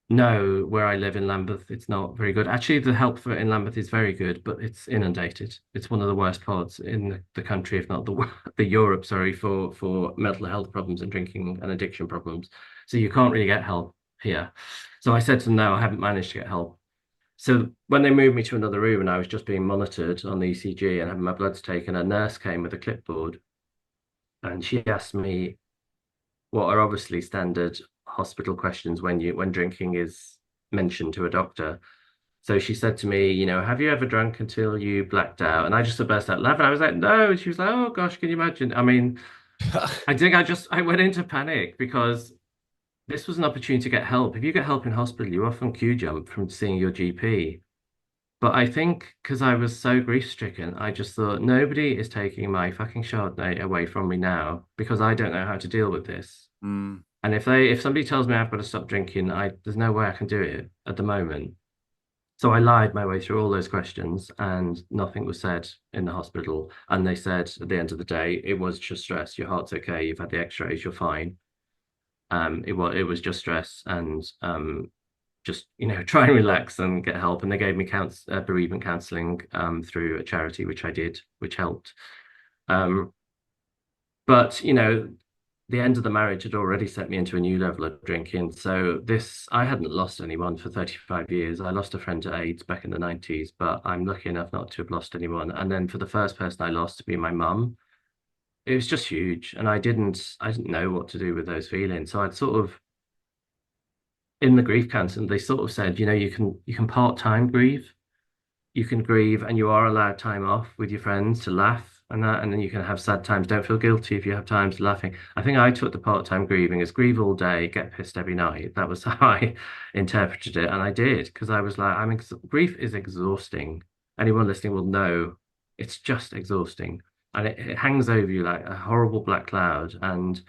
no, where I live in Lambeth, it's not very good. Actually, the help for it in Lambeth is very good, but it's inundated. It's one of the worst parts in the country, if not the Europe, sorry, for mental health problems and drinking and addiction problems. So you can't really get help here. So I said to them, no, I haven't managed to get help. So when they moved me to another room and I was just being monitored on the ECG and having my bloods taken, a nurse came with a clipboard and she asked me what are obviously standard hospital questions when drinking is mentioned to a doctor. So she said to me, have you ever drunk until you blacked out? And I just burst out laughing. I was like, no. And she was like, oh gosh, can you imagine? I mean, I think I went into panic because this was an opportunity to get help. If you get help in hospital, you often queue jump from seeing your GP. But I think because I was so grief-stricken, I just thought nobody is taking my fucking Chardonnay away from me now because I don't know how to deal with this. Mm. And if somebody tells me I've got to stop drinking, there's no way I can do it at the moment. So I lied my way through all those questions and nothing was said in the hospital. And they said at the end of the day, it was just stress. Your heart's okay. You've had the x-rays. You're fine. It was just stress. And just, try and relax and get help. And they gave me bereavement counseling through a charity, which I did, which helped. Um, but, the end of the marriage had already set me into a new level of drinking. So I hadn't lost anyone for 35 years. I lost a friend to AIDS back in the 90s, but I'm lucky enough not to have lost anyone. And then for the first person I lost to be my mum, it was just huge. And I didn't know what to do with those feelings. So I'd sort of, in the grief counseling, they sort of said, you can part-time grieve. You can grieve and you are allowed time off with your friends to laugh and that, and then you can have sad times. Don't feel guilty if you have times laughing. I think I took the part-time grieving as grieve all day, get pissed every night. That was how I interpreted it, and I did because I was like, grief is exhausting. Anyone listening will know it's just exhausting, and it hangs over you like a horrible black cloud, and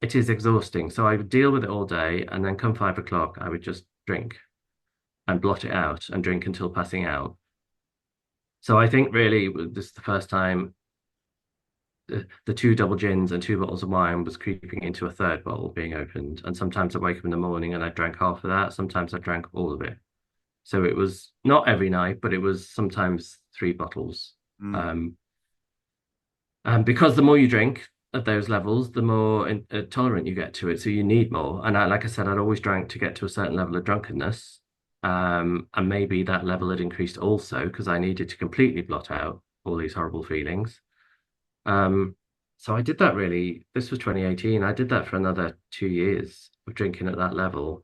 it is exhausting. So I would deal with it all day, and then come 5 o'clock, I would just drink and blot it out and drink until passing out. So I think really this is the first time the two double gins and two bottles of wine was creeping into a third bottle being opened. And sometimes I wake up in the morning and I drank half of that. Sometimes I drank all of it. So it was not every night, but it was sometimes 3 bottles. Mm. Um, and because the more you drink at those levels, the more tolerant you get to it. So you need more. And like I said, I'd always drank to get to a certain level of drunkenness. And maybe that level had increased also because I needed to completely blot out all these horrible feelings. Um, so I did that really. This was 2018. I did that for another 2 years of drinking at that level.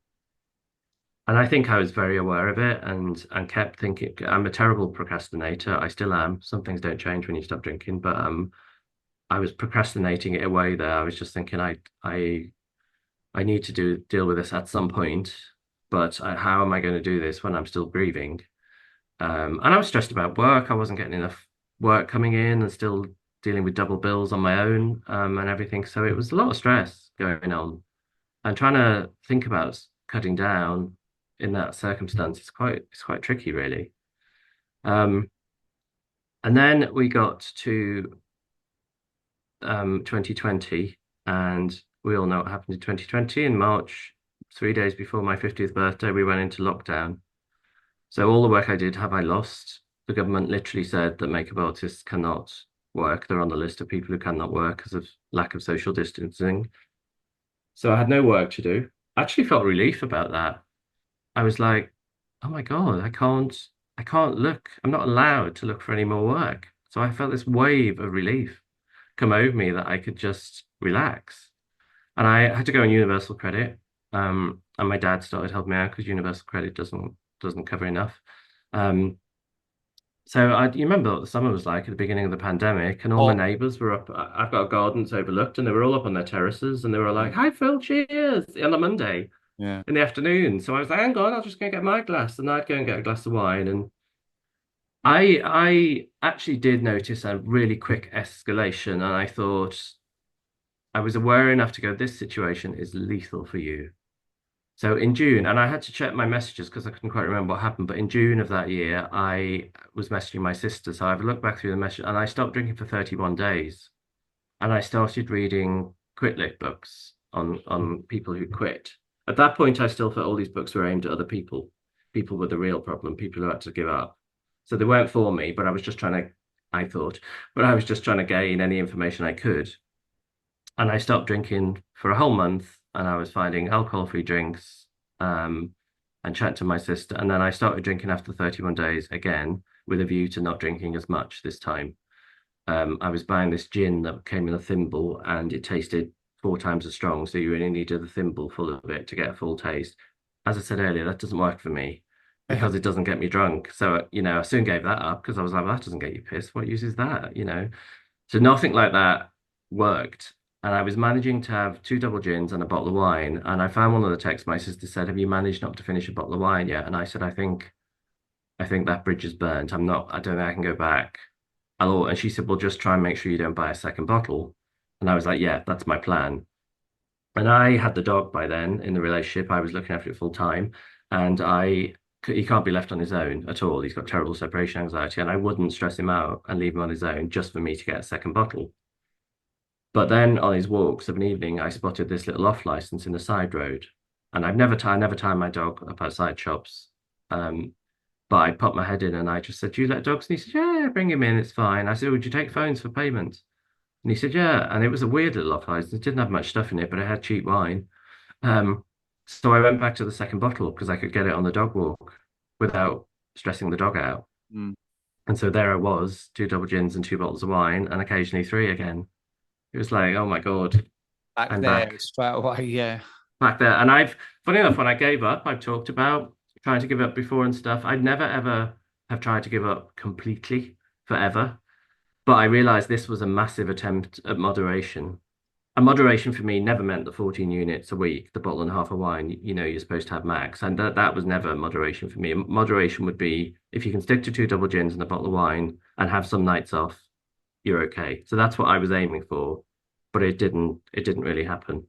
And I think I was very aware of it and kept thinking I'm a terrible procrastinator. I still am. Some things don't change when you stop drinking, but I was procrastinating it away there. I was just thinking I need to deal with this at some point, but how am I going to do this when I'm still grieving? And I was stressed about work. I wasn't getting enough work coming in and still dealing with double bills on my own, and everything. So it was a lot of stress going on. And trying to think about cutting down in that circumstance it's quite tricky, really. Um, and then we got to 2020, and we all know what happened in 2020. In March, 3 days before my 50th birthday, we went into lockdown. So all the work I did have I lost. The government literally said that makeup artists cannot work. They're on the list of people who cannot work because of lack of social distancing. So I had no work to do. I actually felt relief about that. I was like, oh my God, I can't look. I'm not allowed to look for any more work. So I felt this wave of relief come over me that I could just relax. And I had to go on universal credit. And my dad started helping me out because universal credit doesn't cover enough. Um, so you remember what the summer was like at the beginning of the pandemic, and all my Oh, neighbours were up. I've got a garden that's overlooked, and they were all up on their terraces, and they were like, "Hi, Phil, cheers!" on a Monday yeah. in the afternoon. So I was like, "Hang on, I'll just go and get my glass," and I'd go and get a glass of wine. And I actually did notice a really quick escalation, and I thought I was aware enough to go, "This situation is lethal for you." So in June, and I had to check my messages because I couldn't quite remember what happened, but in June of that year, I was messaging my sister. So I've looked back through the message and I stopped drinking for 31 days. And I started reading quit lit books on people who quit. At that point, I still felt all these books were aimed at other people. People with the real problem, people who had to give up. So they weren't for me, but I thought, but I was just trying to gain any information I could. And I stopped drinking for a whole month, and I was finding alcohol-free drinks, um, and chat to my sister. And then I started drinking after 31 days again, with a view to not drinking as much this time. I was buying this gin that came in a thimble, and it tasted 4 times as strong. So you really needed a thimble full of it to get a full taste. As I said earlier, that doesn't work for me Yeah. because it doesn't get me drunk. So, I soon gave that up because I was like, well, that doesn't get you pissed. What use is that? So nothing like that worked. And I was managing to have 2 double gins and a bottle of wine. And I found one of the texts my sister said, "Have you managed not to finish a bottle of wine yet?" And I said, I think that bridge is burnt. I don't think I can go back. And she said, "Well, just try and make sure you don't buy a second bottle." And I was like, "Yeah, that's my plan." And I had the dog by then in the relationship. I was looking after it full time. And he can't be left on his own at all. He's got terrible separation anxiety. And I wouldn't stress him out and leave him on his own just for me to get a second bottle. But then on his walks of an evening, I spotted this little off license in the side road. And I never tie my dog up outside shops. Um, but I popped my head in and I just said, "Do you let dogs?" And he said, "Yeah, bring him in. It's fine." I said, "Would you take phones for payment?" And he said, "Yeah." And it was a weird little off-ice. It didn't have much stuff in it, but it had cheap wine. Um, so I went back to the second bottle because I could get it on the dog walk without stressing the dog out. Mm. And so there I was, two double gins and two bottles of wine, and occasionally three again. It was like, oh my God, Back I'm there back, straight away. Yeah. back there. And funny enough, when I gave up, I've talked about trying to give up before and stuff. I'd never ever have tried to give up completely forever, but I realized this was a massive attempt at moderation. And moderation for me never meant the 14 units a week, the bottle and a half of wine, you're supposed to have max. And that was never moderation for me. Moderation would be if you can stick to two double gins and a bottle of wine and have some nights off, you're okay. So that's what I was aiming for, but it didn't really happen.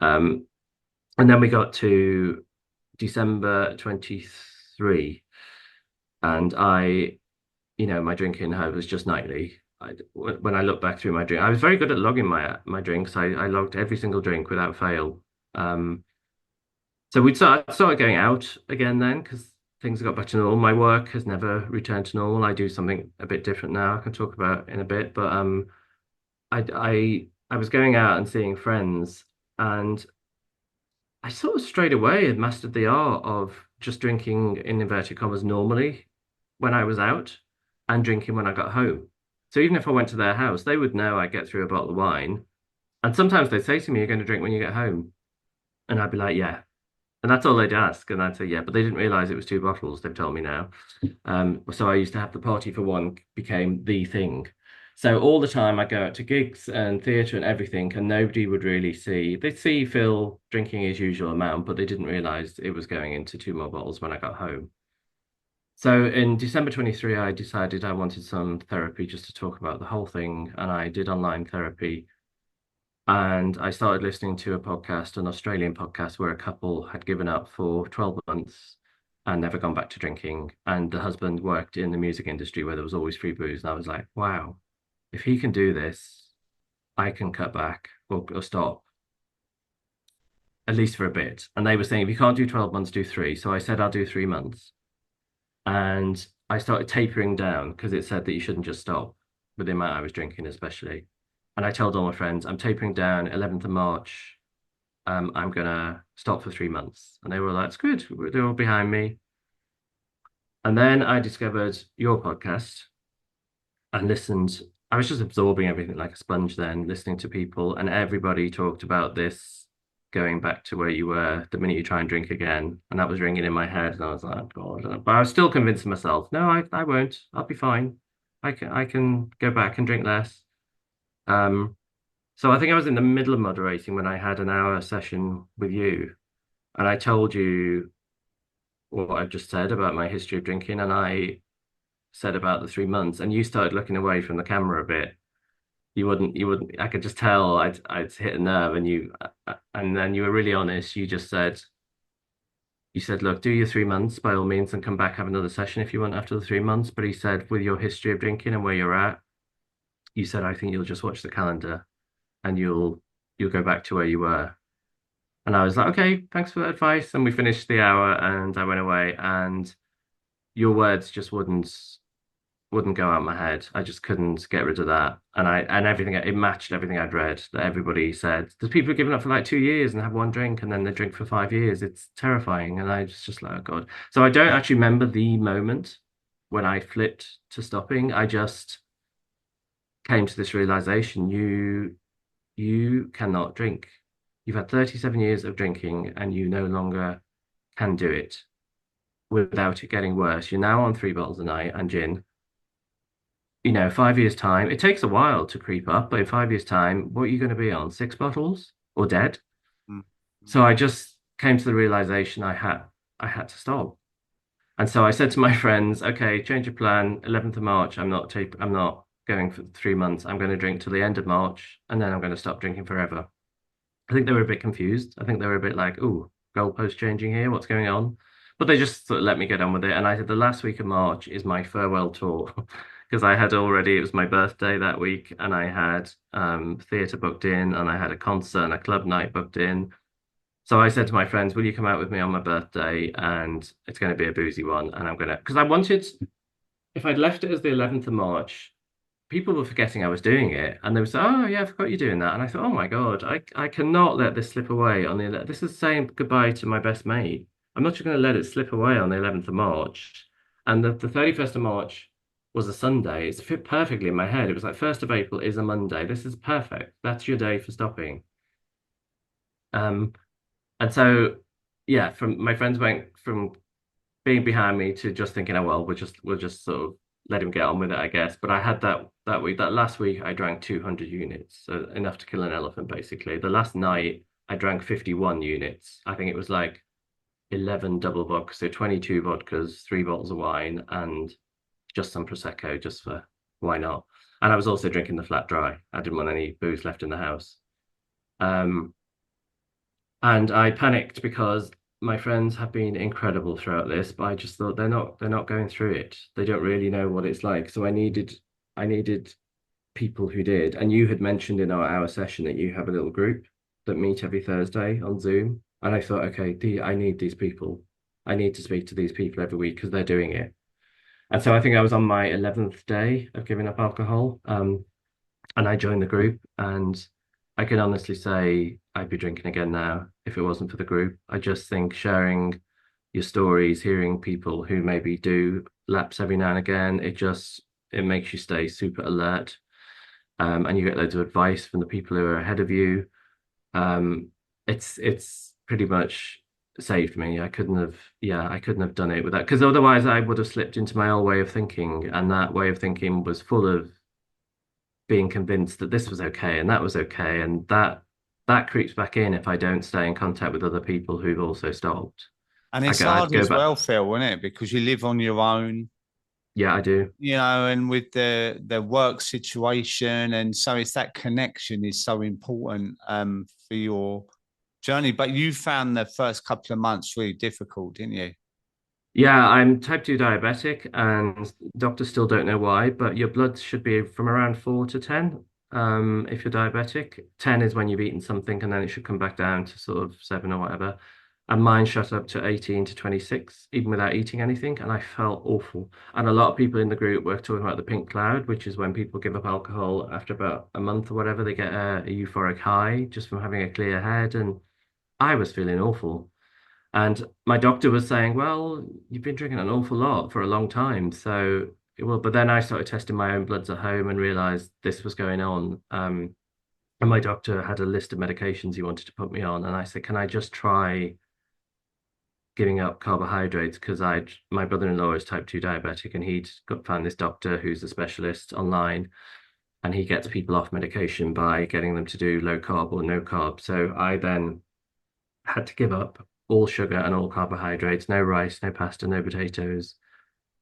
Um, and then we got to December 23, and my drinking I was just nightly. When I look back through my drink, I was very good at logging my drinks. I logged every single drink without fail. Um, so started going out again then because things got back to normal. My work has never returned to normal. I do something a bit different now. I can talk about in a bit, but I was going out and seeing friends, and I sort of straight away had mastered the art of just drinking in inverted commas normally when I was out and drinking when I got home. So even if I went to their house, they would know I'd get through a bottle of wine. And sometimes they'd say to me, "You're going to drink when you get home." And I'd be like, "Yeah." And that's all they'd ask. And I'd say, "Yeah." But they didn't realize it was two bottles, they've told me now. So I used to have the party for one became the thing. So all the time I'd go out to gigs and theatre and everything, and nobody would really see. They'd see Phil drinking his usual amount, but they didn't realize it was going into two more bottles when I got home. So in December 23, I decided I wanted some therapy just to talk about the whole thing, and I did online therapy. And I started listening to a podcast, an Australian podcast, where a couple had given up for 12 months and never gone back to drinking. And the husband worked in the music industry where there was always free booze. And I was like, wow, if he can do this, I can cut back or stop, at least for a bit. And they were saying, if you can't do 12 months, do three. So I said, I'll do 3 months. And I started tapering down because it said that you shouldn't just stop with the amount I was drinking, especially. And I told all my friends, I'm tapering down 11th of March. I'm gonna stop for 3 months. And they were like, that's good. They're all behind me. And then I discovered your podcast and listened. I was just absorbing everything like a sponge then, listening to people, and everybody talked about this going back to where you were the minute you try and drink again. And that was ringing in my head. And I was like, oh, God. But I was still convincing myself, no, I won't. I'll be fine. I can go back and drink less. Um, so I think I was in the middle of moderating when I had an hour session with you, and I told you what I've just said about my history of drinking, and I said about the 3 months, and you started looking away from the camera a bit. You wouldn't. I could just tell I'd hit a nerve, and then you were really honest. You said, look, do your 3 months by all means, and come back have another session if you want after the 3 months. But he said, with your history of drinking and where you're at, you said, I think you'll just watch the calendar and you'll go back to where you were. And I was like, okay, thanks for the advice. And we finished the hour and I went away and your words just wouldn't go out my head. I just couldn't get rid of that. And everything it matched everything I'd read that everybody said. There's people who've given up for like 2 years and have one drink and then they drink for 5 years. It's terrifying. And I just like, oh God. So I don't actually remember the moment when I flipped to stopping. I just came to this realization, you cannot drink. You've had 37 years of drinking and you no longer can do it without it getting worse. You're now on three bottles a night and gin. 5 years' time, it takes a while to creep up, but in 5 years' time, what are you going to be on? Six bottles or dead? Mm. So I just came to the realization I had to stop. And so I said to my friends, okay, change your plan. 11th of March, I'm not going for 3 months. I'm going to drink till the end of March and then I'm going to stop drinking forever. I think they were a bit confused. I think they were a bit like, "Ooh, goalpost changing here. What's going on?" But they just sort of let me get on with it. And I said the last week of March is my farewell tour because I had already, it was my birthday that week, and I had theatre booked in, and I had a concert and a club night booked in. So I said to my friends, will you come out with me on my birthday? And it's going to be a boozy one. And I'm going to, because I wanted, if I'd left it as the 11th of March, people were forgetting I was doing it. And they would say, oh, yeah, I forgot you're doing that. And I thought, oh my God, I cannot let this slip away on the 11th. This is saying goodbye to my best mate. I'm not just going to let it slip away on the 11th of March. And the 31st of March was a Sunday. It's fit perfectly in my head. It was like 1st of April is a Monday. This is perfect. That's your day for stopping. Um, and so, yeah, from my friends went from being behind me to just thinking, oh well, we'll just sort of let him get on with it, I guess. But I had that week, that last week, I drank 200 units, so enough to kill an elephant, basically. The last night, I drank 51 units. I think it was like 11 double vodkas, so 22 vodkas, 3 bottles of wine, and just some prosecco, just for why not? And I was also drinking the flat dry. I didn't want any booze left in the house. Um, and I panicked because my friends have been incredible throughout this, but I just thought they're not going through it. They don't really know what it's like. So I needed people who did. And you had mentioned in our session that you have a little group that meet every Thursday on Zoom. And I thought, okay, I need these people. I need to speak to these people every week because they're doing it. And so I think I was on my 11th day of giving up alcohol. And I joined the group, and I can honestly say I'd be drinking again now if it wasn't for the group. I just think sharing your stories, hearing people who maybe do laps every now and again, it makes you stay super alert. And you get loads of advice from the people who are ahead of you. Um, it's pretty much saved me. I couldn't have done it without, because otherwise I would have slipped into my old way of thinking, and that way of thinking was full of being convinced that this was okay and that was okay, and that creeps back in if I don't stay in contact with other people who've also stopped. And I it's go, I'd hard go as back. well, Phil, isn't it? Because you live on your own, Yeah, I do. and with the work situation, and so it's that connection is so important for your journey. But you found the first couple of months really difficult, didn't you? Yeah, I'm type 2 diabetic, and doctors still don't know why, but your blood should be from around 4 to 10 if you're diabetic. 10 is when you've eaten something, and then it should come back down to sort of 7 or whatever. And mine shot up to 18 to 26, even without eating anything, and I felt awful. And a lot of people in the group were talking about the pink cloud, which is when people give up alcohol after about a month or whatever, they get a euphoric high just from having a clear head, and I was feeling awful. And my doctor was saying, well, you've been drinking an awful lot for a long time. So, well, but then I started testing my own bloods at home and realized this was going on. And my doctor had a list of medications he wanted to put me on. And I said, can I just try giving up carbohydrates? Because my brother-in-law is type 2 diabetic, and found this doctor who's a specialist online, and he gets people off medication by getting them to do low carb or no carb. So I then had to give up all sugar and all carbohydrates, no rice, no pasta, no potatoes.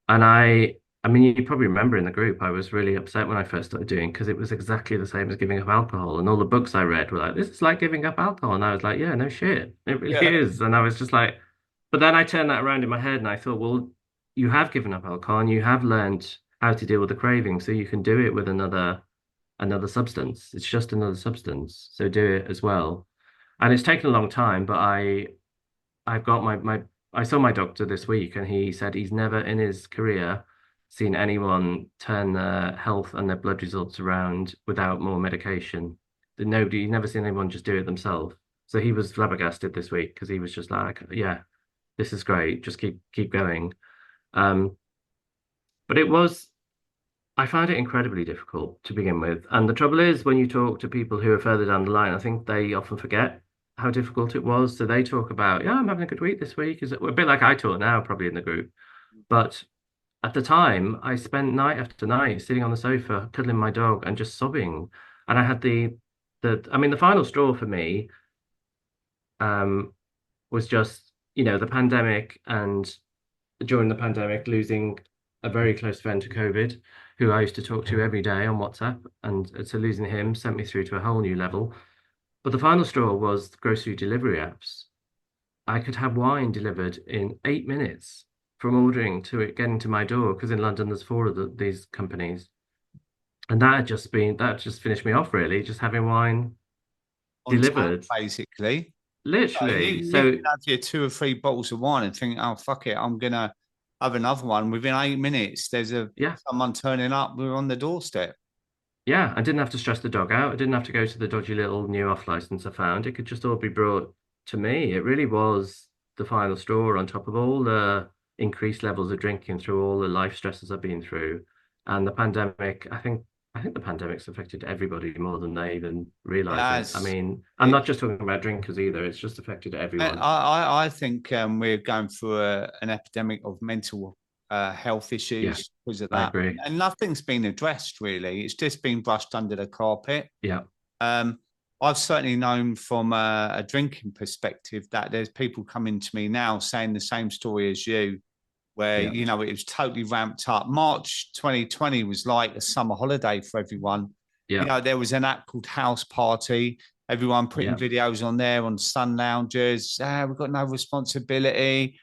And I mean, you probably remember in the group, I was really upset when I first started doing, because it was exactly the same as giving up alcohol. And all the books I read were like, this is like giving up alcohol. And I was like, yeah, no shit, it really Yeah. is. And I was just like, but then I turned that around in my head and I thought, well, you have given up alcohol and you have learned how to deal with the craving. So you can do it with another substance. It's just another substance. So do it as well. And it's taken a long time, but I've got I saw my doctor this week, and he said he's never in his career seen anyone turn their health and their blood results around without more medication. He's never seen anyone just do it themselves. So he was flabbergasted this week because he was just like, yeah, this is great. Just keep going. Um, but I found it incredibly difficult to begin with. And the trouble is, when you talk to people who are further down the line, I think they often forget how difficult it was. So they talk about, yeah, I'm having a good week this week. Is it a bit like I talk now, probably in the group. But at the time, I spent night after night sitting on the sofa, cuddling my dog and just sobbing. And I had I mean, the final straw for me, um, was just, the pandemic, and during the pandemic, losing a very close friend to COVID, who I used to talk to every day on WhatsApp. And so losing him sent me through to a whole new level. But the final straw was the grocery delivery apps. I could have wine delivered in 8 minutes from ordering to it getting to my door, because in London there's four of these companies. And that just finished me off really, just having wine On tap, delivered. basically. literally. You So can have your 2 or 3 bottles of wine and think, oh, fuck it, I'm going to have another one. Within 8 minutes, there's yeah, someone turning up. We're on the doorstep. yeah, I didn't have to stress the dog out. I didn't have to go to the dodgy little new off license I found. It could just all be brought to me. It really was the final straw on top of all the increased levels of drinking through all the life stresses I've been through. And the pandemic, I think the pandemic's affected everybody more than they even It realize it. I has. mean, I'm It, not just talking about drinkers either. It's just affected and everyone. I think we're going through an epidemic of mental health Yeah, issues because of I that. agree. And nothing's been addressed, really. It's just been brushed under the carpet. Yeah, Um, I've certainly known from a drinking perspective that there's people coming to me now saying the same story as you, where yeah, it was totally ramped up. March 2020 was like a summer holiday for everyone. yeah, There was an app called House Party. Everyone putting yeah, videos on there on sun lounges. We've got no responsibility.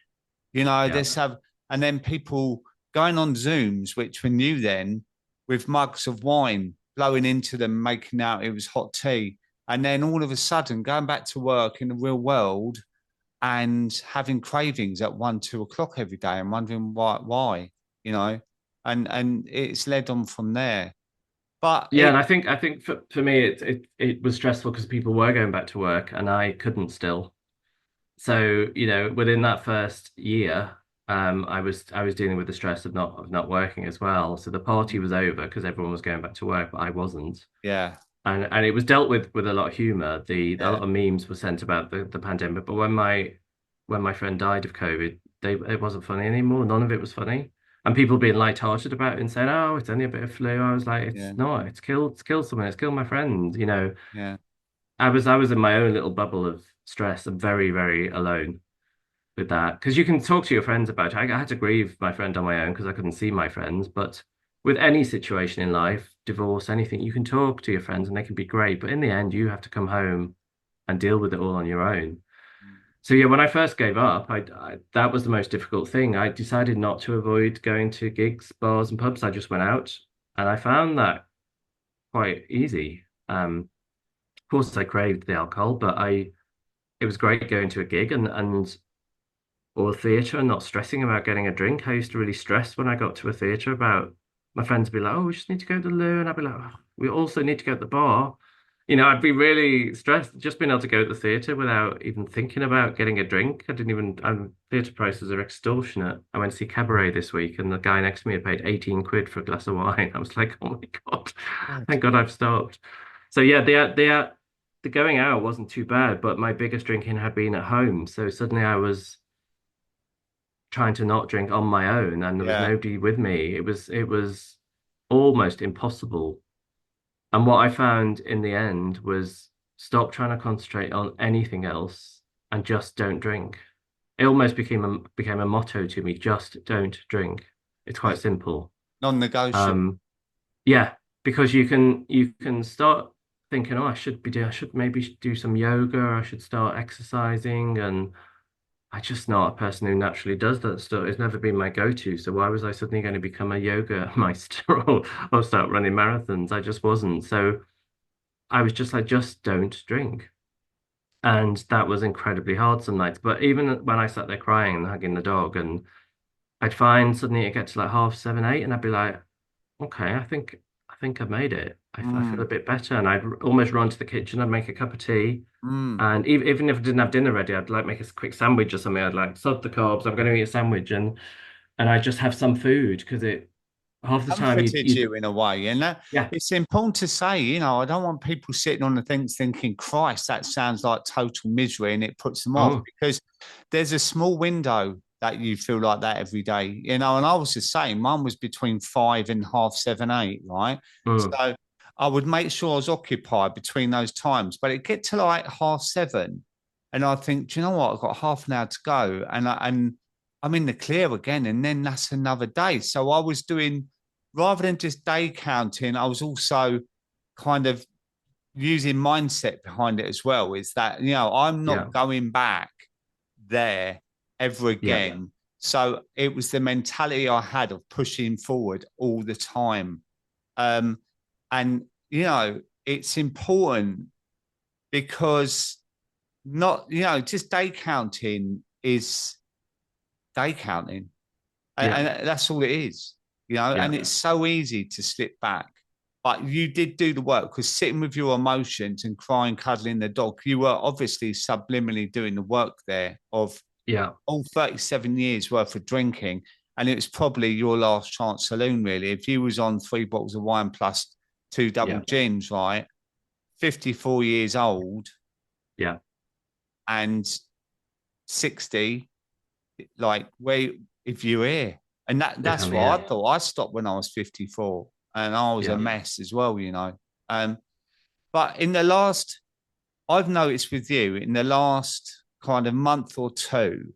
yeah, Let's have, and then people going on Zooms, which were new then, with mugs of wine blowing into them, making out it was hot tea. And then all of a sudden, going back to work in the real world and having cravings at 1, 2 o'clock every day and wondering why, you know, and it's led on from there. But yeah. And I think for me it was stressful because people were going back to work and I couldn't still. So, within that first year, I was dealing with the stress of not working as well. So the party was over because everyone was going back to work, but I wasn't. yeah, And it was dealt with a lot of humor. A yeah, lot of memes were sent about the pandemic, but when my friend died of COVID, it wasn't funny anymore. None of it was funny. And people being lighthearted about it and saying, "Oh, it's only a bit of flu." I was like, "It's yeah, not. It's killed someone. It's killed my friend." yeah, I was in my own little bubble of stress and very, very alone with that. Because you can talk to your friends about it. I had to grieve my friend on my own because I couldn't see my friends. But with any situation in life, divorce, anything, you can talk to your friends and they can be great. But in the end, you have to come home and deal with it all on your own. So yeah, when I first gave up, that was the most difficult thing. I decided not to avoid going to gigs, bars, and pubs. I just went out, and I found that quite easy. Of course, I craved the alcohol, but it was great going to a gig and or theatre and not stressing about getting a drink. I used to really stress when I got to a theatre about my friends would be like, "Oh, we just need to go to the loo," and I'd be like, "Oh, we also need to go to the bar." I'd be really stressed just being able to go to the theatre without even thinking about getting a drink. I didn't even, theatre prices are extortionate. I went to see Cabaret this week and the guy next to me had paid 18 quid for a glass of wine. I was like, oh my God, God. thank God I've stopped. So yeah, the going out wasn't too bad, but my biggest drinking had been at home. So suddenly I was trying to not drink on my own and there was Yeah, nobody with me. It was almost impossible. And what I found in the end was stop trying to concentrate on anything else and just don't drink. It almost became a motto to me, just don't drink. It's yeah, quite simple. non-negotiable. Um, yeah, because you can start thinking, oh, I should maybe do some yoga, I should start exercising, and I'm just not a person who naturally does that stuff. It's never been my go-to. So why was I suddenly going to become a yoga meister or start running marathons? I just wasn't. So I was just like, just don't drink. And that was incredibly hard some nights. But even when I sat there crying and hugging the dog, and I'd find suddenly it gets to like half seven, eight, and I'd be like, okay, I think I've made it. I feel a Mm, bit better. And I'd almost run to the kitchen, I'd make a cup of tea. mm. And even if I didn't have dinner ready, I'd like make a quick sandwich or something. I'd like sod the carbs. I'm going to eat a sandwich, and I just have some food because it half the time Comforted you you in a way. And that yeah. it's important to say, I don't want people sitting on the things thinking, Christ, that sounds like total misery and it puts them off Oh, because there's a small window that you feel like that every day, and I was the same. Mine was between 5 and half 7, 8, right? mm, So I would make sure I was occupied between those times, but it get to like half 7 and I think, do you know what? I've got half an hour to go and I'm in the clear again, and then that's another day. So I was doing rather than just day counting, I was also kind of using mindset behind it as well. Is that, I'm yeah, not going back there ever yeah, again. So it was the mentality I had of pushing forward all the time. Um, and, it's important because not, just day counting is day counting. Yeah, And that's all it is, and yeah, it's so easy to slip back. But you did do the work because sitting with your emotions and crying, cuddling the dog, you were obviously subliminally doing the work there of yeah, all 37 years worth of drinking. And it was probably your last chance saloon, really. If you was on 3 bottles of wine plus two double yeah, gins, right? 54 years old yeah, and 60, like where if you're here. And that's exactly. what Yeah, I thought. I stopped when I was 54 and I was a yeah, mess as well. Um, but I've noticed with you in the last kind of month or two,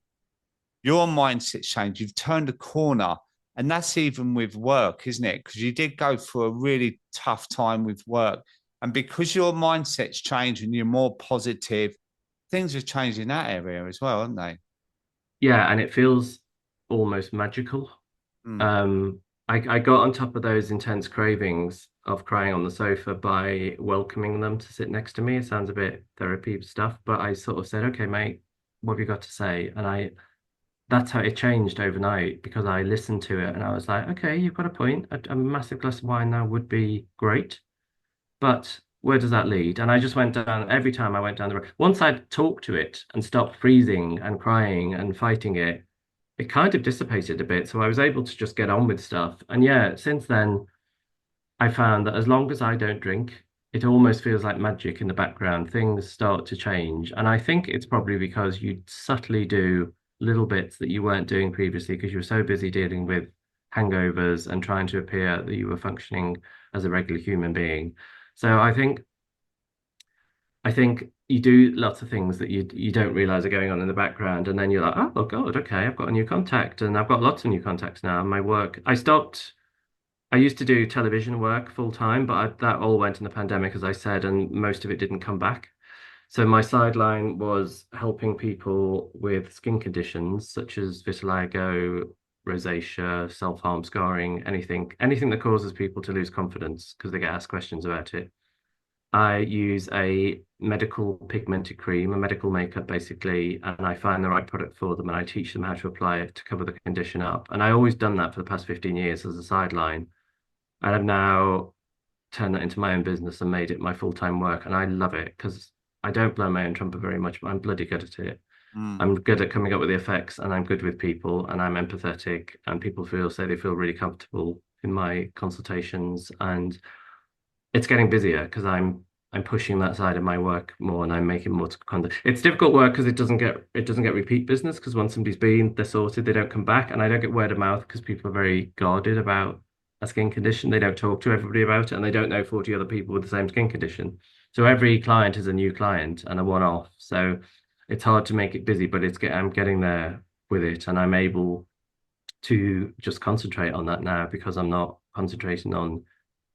your mindset's changed. You've turned a corner. And that's even with work, isn't it? Because you did go through a really tough time with work. And because your mindset's changed and you're more positive, things have changed in that area as well, haven't they? yeah. And it feels almost magical. Mm, Um, I got on top of those intense cravings of crying on the sofa by welcoming them to sit next to me. It sounds a bit therapy stuff, but I sort of said, "Okay, mate, what have you got to say?" And that's how it changed overnight because I listened to it and I was like, "Okay, you've got a point. A massive glass of wine now would be great, but where does that lead?" And I just went down every time I went down the road. Once I'd talked to it and stopped freezing and crying and fighting it, it kind of dissipated a bit. So I was able to just get on with stuff. And yeah, since then, I found that as long as I don't drink, it almost feels like magic in the background. Things start to change. And I think it's probably because you subtly do little bits that you weren't doing previously because you were so busy dealing with hangovers and trying to appear that you were functioning as a regular human being. So I think you do lots of things that you don't realize are going on in the background, and then you're like, oh God, okay, I've got a new contact, and I've got lots of new contacts now. My work, I stopped. I used to do television work full time, but that all went in the pandemic, as I said, and most of it didn't come back. So my sideline was helping people with skin conditions such as vitiligo, rosacea, self-harm scarring, anything that causes people to lose confidence because they get asked questions about it. I use a medical pigmented cream, a medical makeup basically, and I find the right product for them and I teach them how to apply it to cover the condition up. And I always done that for the past 15 years as a sideline. And I've now turned that into my own business and made it my full-time work. And I love it because I don't blow my own trumpet very much, but I'm bloody good at it. mm. I'm good at coming up with the effects and I'm good with people and I'm empathetic and people say they feel really comfortable in my consultations. And it's getting busier because I'm pushing that side of my work more and I'm making more content. It's difficult work because it doesn't get repeat business because once somebody's been, they're sorted, they don't come back, and I don't get word of mouth because people are very guarded about a skin condition. They don't talk to everybody about it, and they don't know 40 other people with the same skin condition. So every client is a new client and a one-off. So it's hard to make it busy, but I'm getting there with it, and I'm able to just concentrate on that now because I'm not concentrating on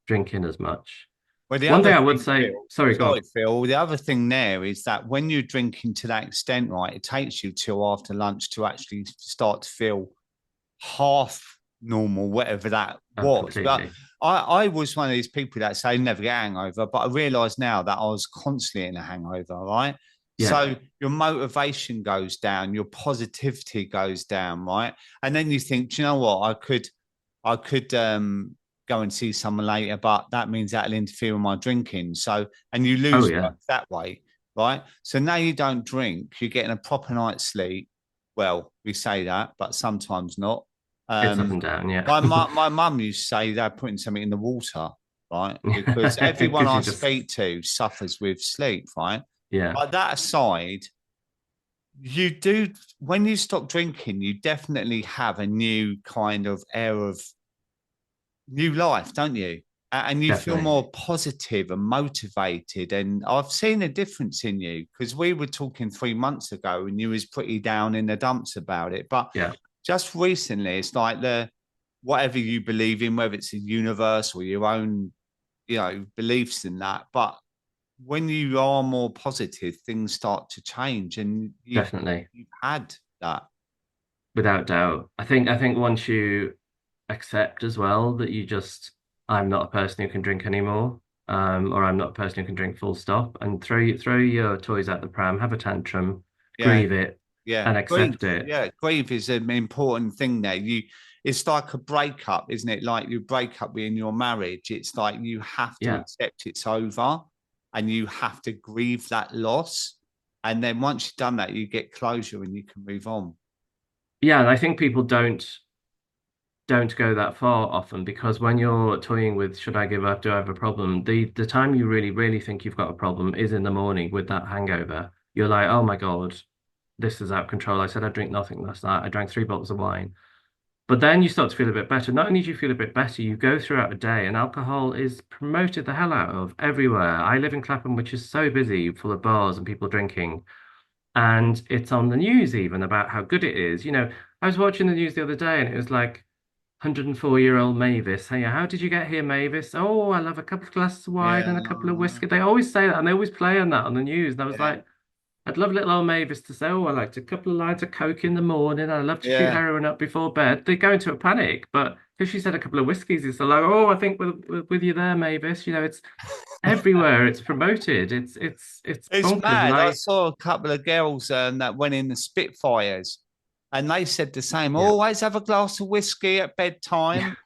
drinking as much. Well, the One other thing I would thing, say, Phil, sorry, go sorry, on. Phil, the other thing there is that when you're drinking to that extent, right, it takes you till after lunch to actually start to feel half normal, whatever that Oh, was. But completely. I was one of these people that say never get a hangover, but I realised now that I was constantly in a hangover, right? Yeah. So your motivation goes down, your positivity goes down, right? And then you think, do you know what? I could go and see someone later, but that means that'll interfere with my drinking. So and you Oh, lose work yeah. that way, right? So now you don't drink, you're getting a proper night's sleep. Well, we say that, but sometimes not. It's up Um, and down. Yeah. my mum used to say they're putting something in the water, right? Because everyone Because I you just, speak to suffers with sleep, right? yeah, But that aside, you do when you stop drinking, you definitely have a new kind of air of new life, don't you? And you feel definitely. more positive and motivated. And I've seen a difference in you because we were talking 3 months ago and you was pretty down in the dumps about it. But Yeah, just recently, it's like the whatever you believe in, whether it's a universe or your own, beliefs in that. But when you are more positive, things start to change, and definitely. you've had that. Without doubt. I think once you accept as well that I'm not a person who can drink anymore. or I'm not a person who can drink full stop, and throw your toys out the pram, have a tantrum, Yeah, grieve it, yeah. and Grief, accept it. yeah, grief is an important thing there. It's like a breakup, isn't it? Like you break up in your marriage. It's like you have to Yeah. accept it's over and you have to grieve that loss. And then once you've done that, you get closure and you can move on. Yeah, and I think people don't go that far often because when you're toying with should I give up, do I have a problem? The time you really think you've got a problem is in the morning with that hangover. You're like, oh my God, this is out of control. I said I'd drink nothing last night. I drank 3 bottles of wine. But then you start to feel a bit better. Not only do you feel a bit better, you go throughout the day, and alcohol is promoted the hell out of everywhere. I live in Clapham, which is so busy, full of bars and people drinking. And it's on the news even about how good it is. I was watching the news the other day and it was like 104-year-old Mavis. Hey, how did you get here, Mavis? Oh, I love a couple of glasses of wine Yeah, and a couple of whiskey. They always say that and they always play on that on the news. And I was yeah, like, I'd love little old Mavis to say, oh, I liked a couple of lines of coke in the morning. I love to shoot yeah. heroin up before bed. They go into a panic. But because she said a couple of whiskeys, it's like, oh, I think with you there, Mavis. It's everywhere. It's promoted. It's It's bonkers. And mad. I saw a couple of girls that went in the Spitfires, and they said the same. yeah, Always have a glass of whiskey at yeah, bedtime.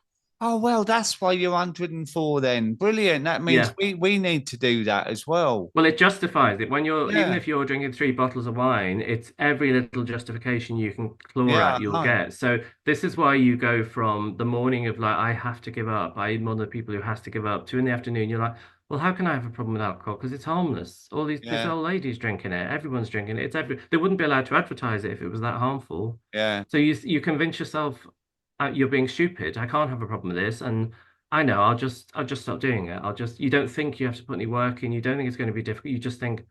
Oh well, that's why you're 104 then. Brilliant. That means yeah. we need to do that as well. Well, it justifies it when even Yeah, if you're drinking 3 bottles of wine, it's every little justification you can claw yeah, at, I you'll know. get. So this is why you go from the morning of like, I have to give up. I'm one of the people who has to give up to in the afternoon. You're like, well, how can I have a problem with alcohol? Because it's harmless. This Yeah, old lady's drinking it. Everyone's drinking it. They wouldn't be allowed to advertise it if it was that harmful. yeah, So you convince yourself you're being stupid. I can't have a problem with this, and I know I'll just stop doing it. You don't think you have to put any work in. You don't think it's going to be difficult. You just think,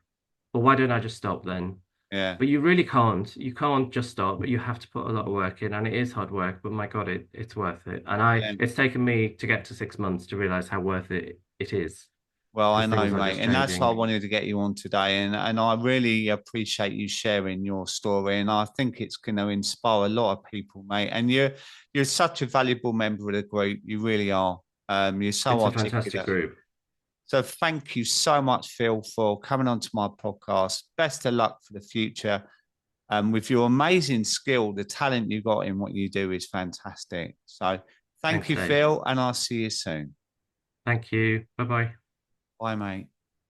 well, why don't I just stop then? yeah, But you really can't. You can't just stop, but you have to put a lot of work in, and it is hard work, but my God, it's worth it. And yeah. it's taken me to get to 6 months to realize how worth it is Well, I because know, things are mate, just and that's why I changing. wanted to get you on today, and I really appreciate you sharing your story, and I think it's going to inspire a lot of people, mate. And you're such a valuable member of the group. You really are. You're so It's a fantastic articulate. group. So thank you so much, Phil, for coming onto my podcast. Best of luck for the future. With your amazing skill, the talent you got in what you do is fantastic. So thank Thanks, you, Dave. Phil, and I'll see you soon. Thank you. Bye bye. Bye, mate.